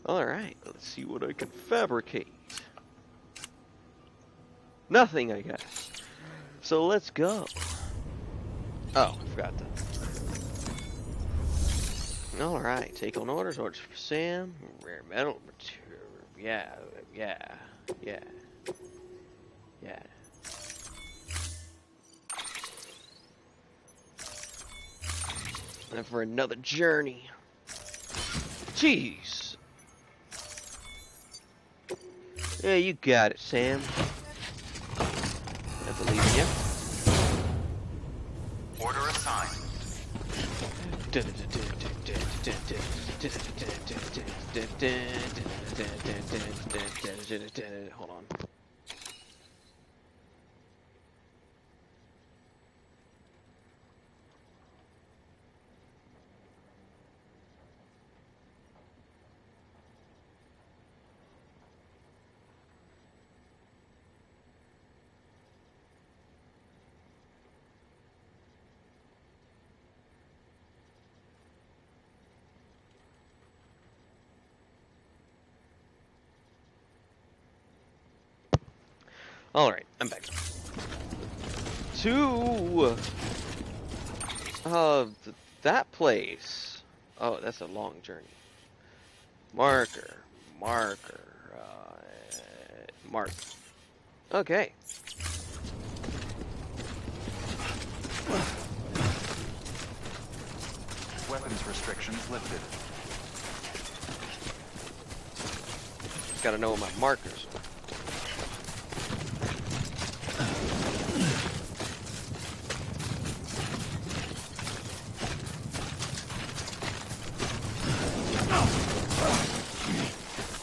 Alright, let's see what I can fabricate. Nothing, I guess. So let's go. Oh, I forgot that. Alright, take on orders for Sam. Rare metal material. Yeah. And for another journey. Jeez. Yeah, you got it, Sam. I believe in you. Order assigned. Hold on. Alright, I'm back. To that place. Oh, that's a long journey. Marker. Okay. Weapons restrictions lifted. Gotta know what my markers are.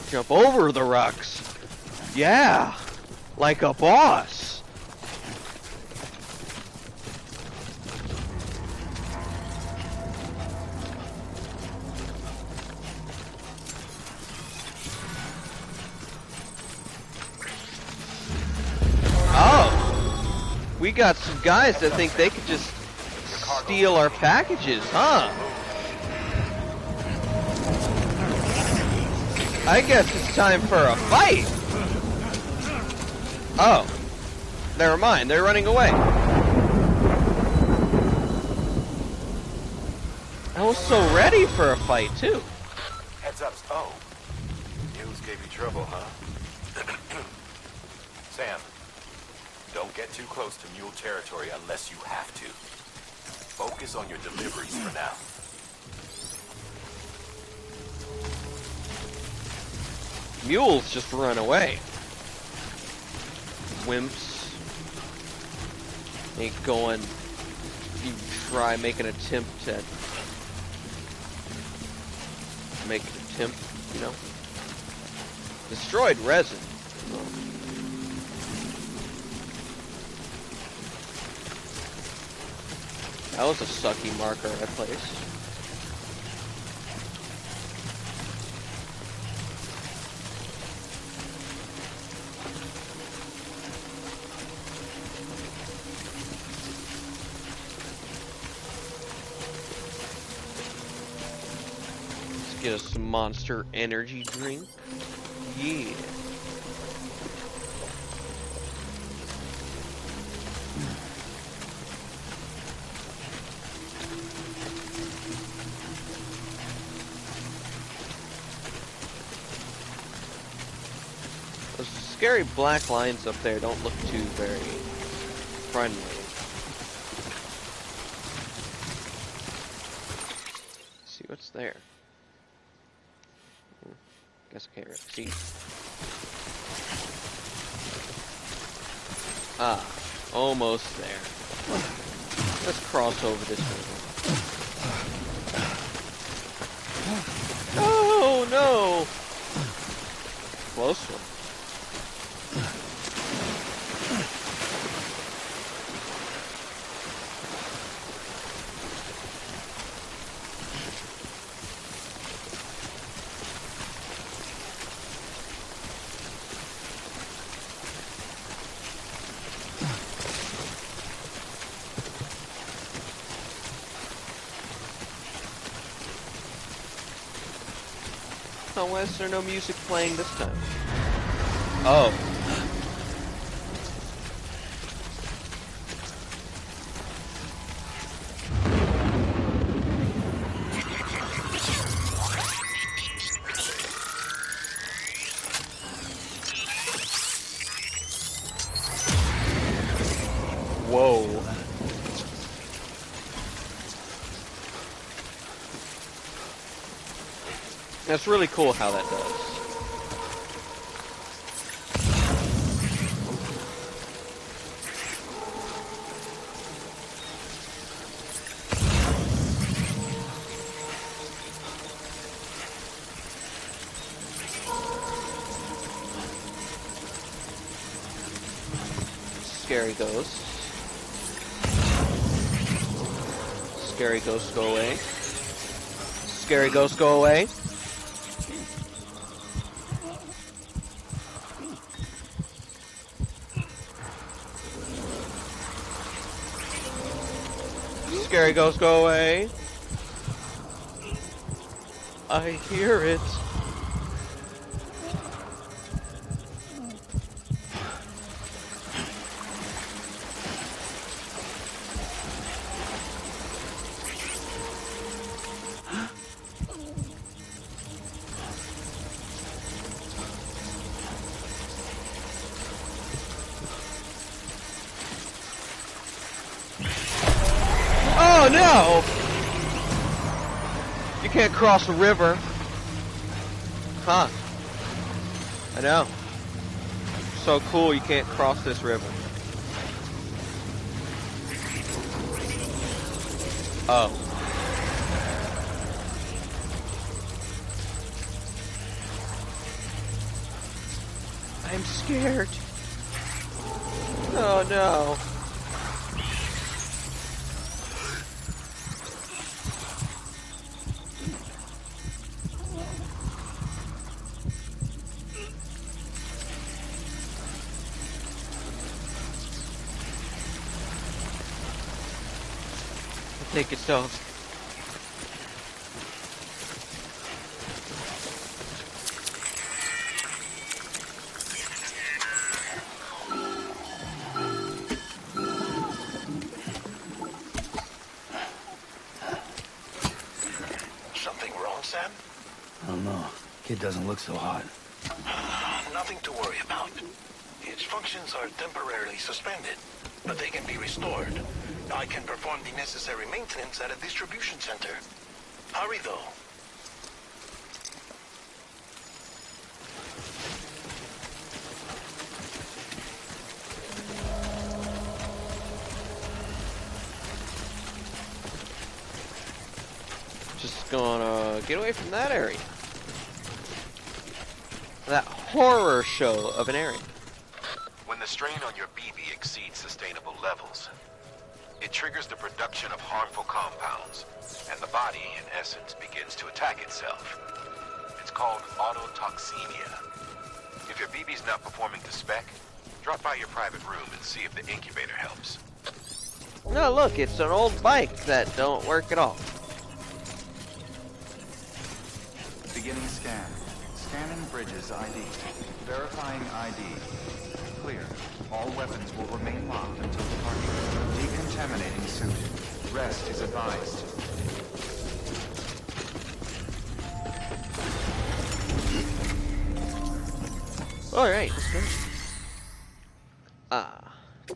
Jump over the rocks. Yeah, like a boss. Oh, we got some guys that think they could just steal our packages, huh? I guess it's time for a fight. Oh, never mind. They're running away. I was so ready for a fight, too. Heads up. Oh. Mules gave you trouble, huh? Sam, don't get too close to mule territory unless you have to. Focus on your deliveries for now. Mules just run away. Wimps ain't going. You try make an attempt to make an attempt, you know. Destroyed resin. That was a sucky marker I placed. Let's get us some Monster Energy drink. Yeah. Those scary black lines up there don't look too very friendly. Let's see what's there. Guess I can't really see. Ah, almost there. Let's cross over this river. Oh no! Close one. Oh, why is there no music playing this time? Oh. Whoa. That's really cool how that does. Scary ghosts. Scary ghosts go away. Scary ghosts go away. Scary ghosts go away. I hear it. Oh no! You can't cross a river. Huh. I know. So cool you can't cross this river. Oh. I'm scared. Oh no. Take it so. Kid doesn't look so hot. Nothing to worry about. Its functions are temporarily suspended, but they can be restored. I can perform the necessary maintenance at a distribution center. Hurry, though. Just gonna get away from that area. That horror show of an area. When the strain on your BB exceeds sustainable levels, it triggers the production of harmful compounds, and the body, in essence, begins to attack itself. It's called autotoxemia. If your BB's not performing to spec, drop by your private room and see if the incubator helps. No, look, it's an old bike that don't work at all. Beginning scan. Scanning Bridges ID. Verifying ID. Clear. All weapons will remain locked until departure. Decontaminating suit. Rest is advised. Alright, let's go.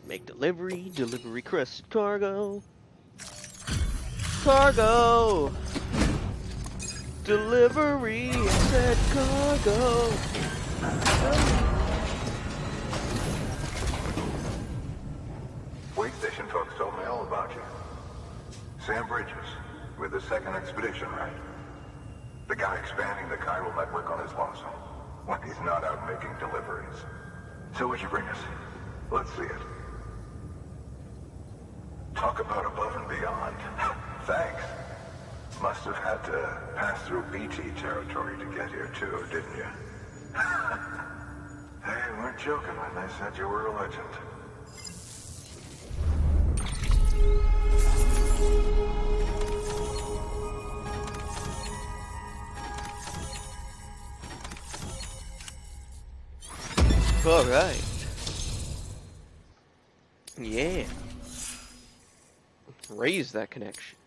Make delivery. Delivery request cargo. Cargo! Delivery said cargo. Wait station folks told me all about you. Sam Bridges, with the second expedition, right? The guy expanding the chiral network on his lonesome, when he's not out making deliveries. So what'd you bring us? Let's see it. Talk about above and beyond. Thanks. Must have had to pass through BT territory to get here too, didn't you? They weren't joking when they said you were a legend. Alright. Yeah. Raise that connection.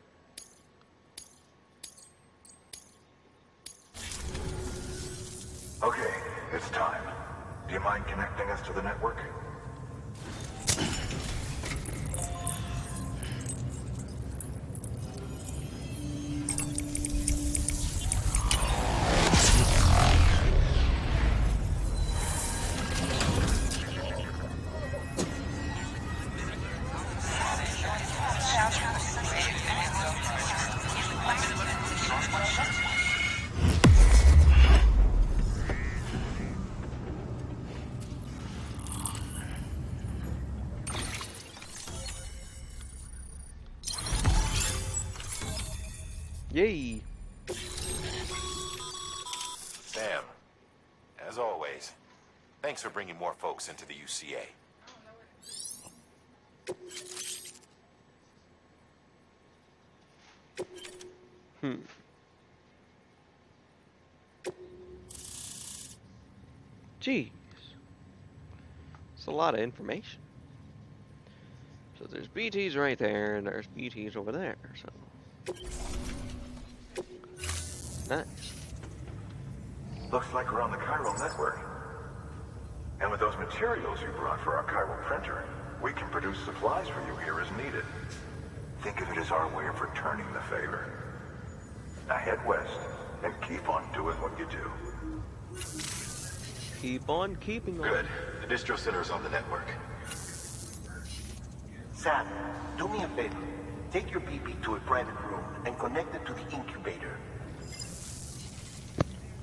Okay, it's time. Do you mind connecting us to the network? Yay! Sam, as always, thanks for bringing more folks into the UCA. Jeez. It's a lot of information. So there's BTs right there, and there's BTs over there, so... Nice. Looks like we're on the chiral network. And with those materials you brought for our chiral printer, we can produce supplies for you here as needed. Think of it as our way of returning the favor. Now head west, and keep on doing what you do. Keep on keeping on. Good. The distro center is on the network. Sam, do me a favor. Take your BB to a private room and connect it to the incubator.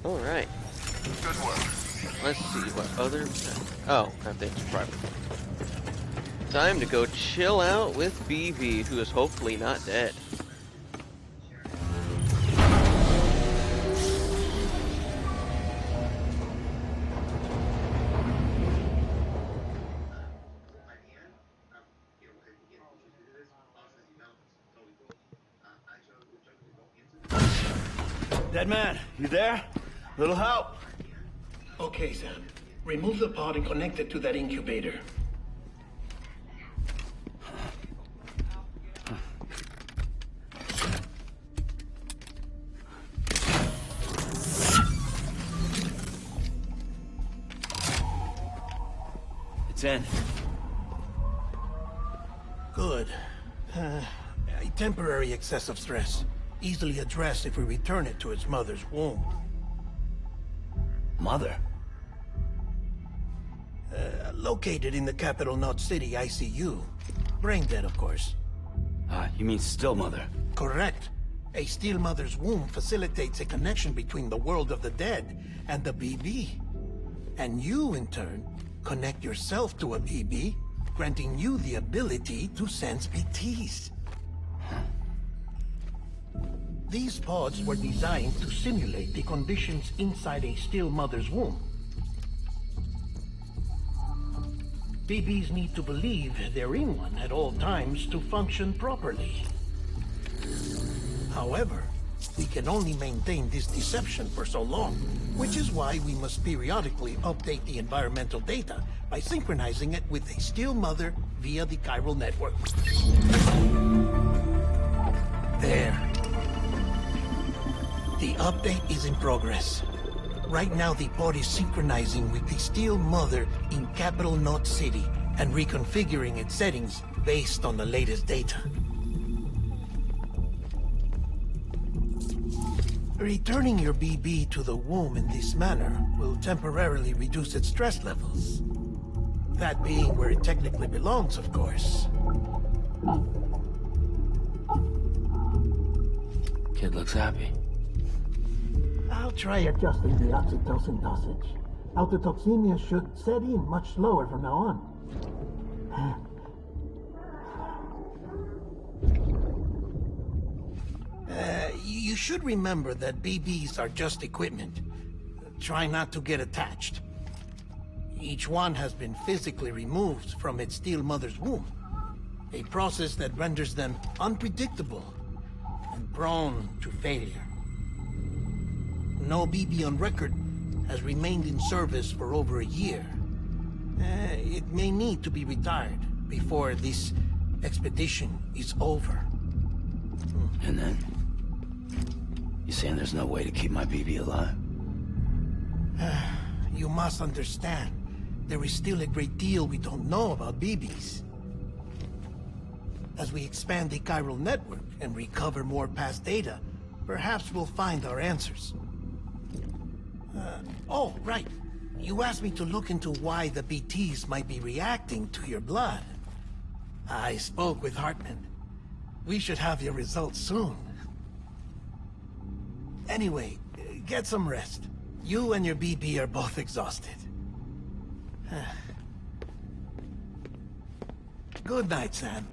Alright. Good work. Let's see what other... Oh, I think it's private. Time to go chill out with BB, who is hopefully not dead. Dead man, you there? Little help? Okay, Sam. Remove the pod and connect it to that incubator. 10. Good. A temporary excessive stress. Easily addressed if we return it to its mother's womb. Mother? Located in the capital Knot City ICU. Brain dead, of course. You mean still mother? Correct. A still mother's womb facilitates a connection between the world of the dead and the BB. And you, in turn, connect yourself to a BB, granting you the ability to sense BTs. These pods were designed to simulate the conditions inside a still mother's womb. BBs need to believe they're in one at all times to function properly. However, we can only maintain this deception for so long, which is why we must periodically update the environmental data by synchronizing it with a still mother via the chiral network. There. The update is in progress. Right now, the pod is synchronizing with the still mother in capital Knot City and reconfiguring its settings based on the latest data. Returning your BB to the womb in this manner will temporarily reduce its stress levels. That being where it technically belongs, of course. Kid looks happy. I'll try adjusting the oxytocin dosage. Autotoxemia should set in much slower from now on. You should remember that BBs are just equipment. Try not to get attached. Each one has been physically removed from its still mother's womb. A process that renders them unpredictable and prone to failure. No BB on record has remained in service for over a year. It may need to be retired before this expedition is over. And then? You saying there's no way to keep my BB alive? You must understand, there is still a great deal we don't know about BBs. As we expand the chiral network and recover more past data, perhaps we'll find our answers. Oh, right. You asked me to look into why the BTs might be reacting to your blood. I spoke with Hartman. We should have your results soon. Anyway, get some rest. You and your BB are both exhausted. Good night, Sam.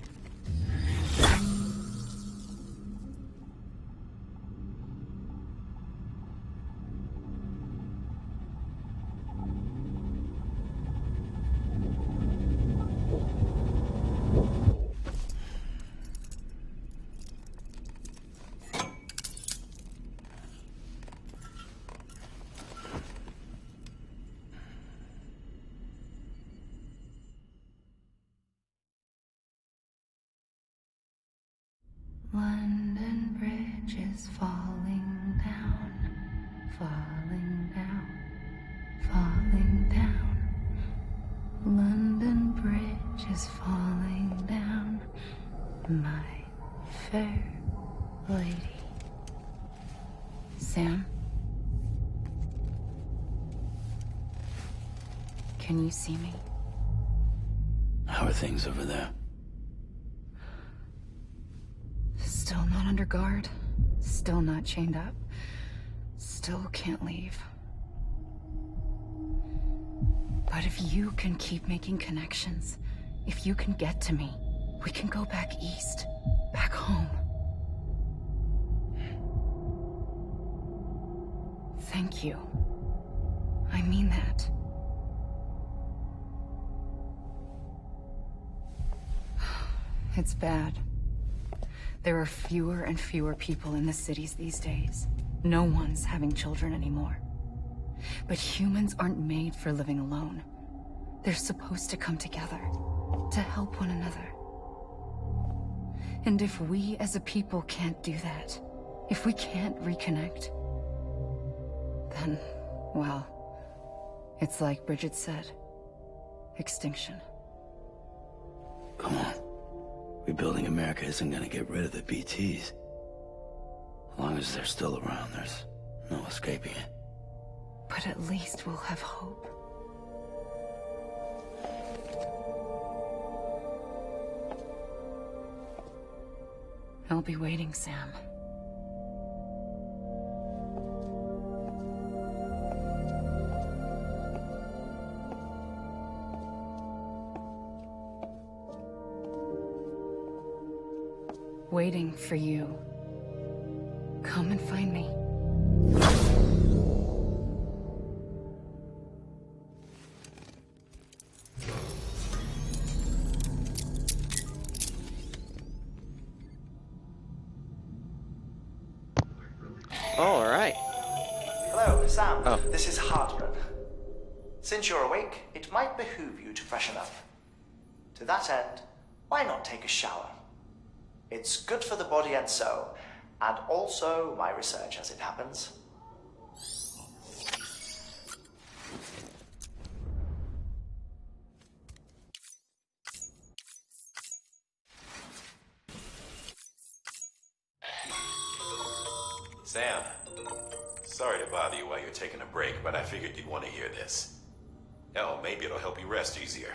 London Bridge is falling down, falling down, falling down. London Bridge is falling down, my fair lady. Sam? Can you see me? How are things over there? Still not under guard, still not chained up, still can't leave. But if you can keep making connections, if you can get to me, we can go back east, back home. Thank you. I mean that. It's bad. There are fewer and fewer people in the cities these days. No one's having children anymore. But humans aren't made for living alone. They're supposed to come together, to help one another. And if we as a people can't do that, if we can't reconnect, then, well, it's like Bridget said. extinction. Come on. Rebuilding America isn't gonna get rid of the BTs. As long as they're still around, there's no escaping it. But at least we'll have hope. I'll be waiting, Sam. Waiting for you. Come and find me. All right. Hello, Sam. Oh. This is Hardman. Since you're awake, it might behoove you to freshen up. To that end, why not take a shower? It's good for the body and soul, and also my research as it happens. Sam, sorry to bother you while you're taking a break, but I figured you'd want to hear this. Hell, maybe it'll help you rest easier.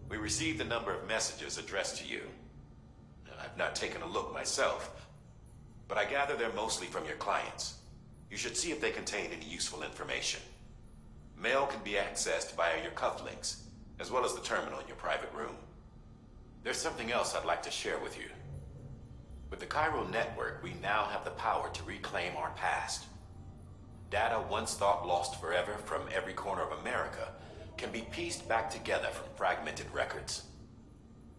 We received a number of messages addressed to you. I've not taken a look myself, but I gather they're mostly from your clients. You should see if they contain any useful information. Mail can be accessed via your cufflinks, as well as the terminal in your private room. There's something else I'd like to share with you. With the Chiral Network, we now have the power to reclaim our past. Data once thought lost forever from every corner of America can be pieced back together from fragmented records.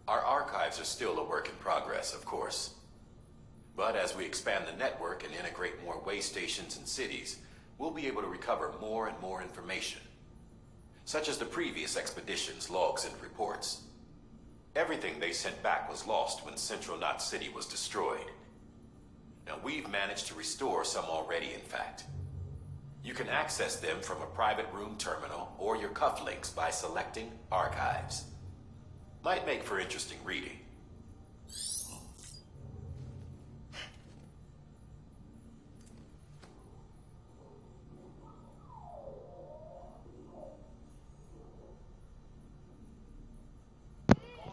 Our archives are still a work in progress, of course. But as we expand the network and integrate more way stations and cities, we'll be able to recover more and more information, such as the previous expedition's logs and reports. Everything they sent back was lost when Central Knot City was destroyed. Now, we've managed to restore some already, in fact. You can access them from a private room terminal or your cufflinks by selecting Archives. Might make for interesting reading.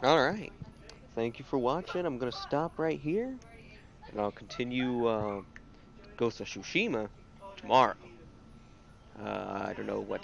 All right. Thank you for watching. I'm gonna stop right here, and I'll continue Ghost of Tsushima tomorrow. I don't know what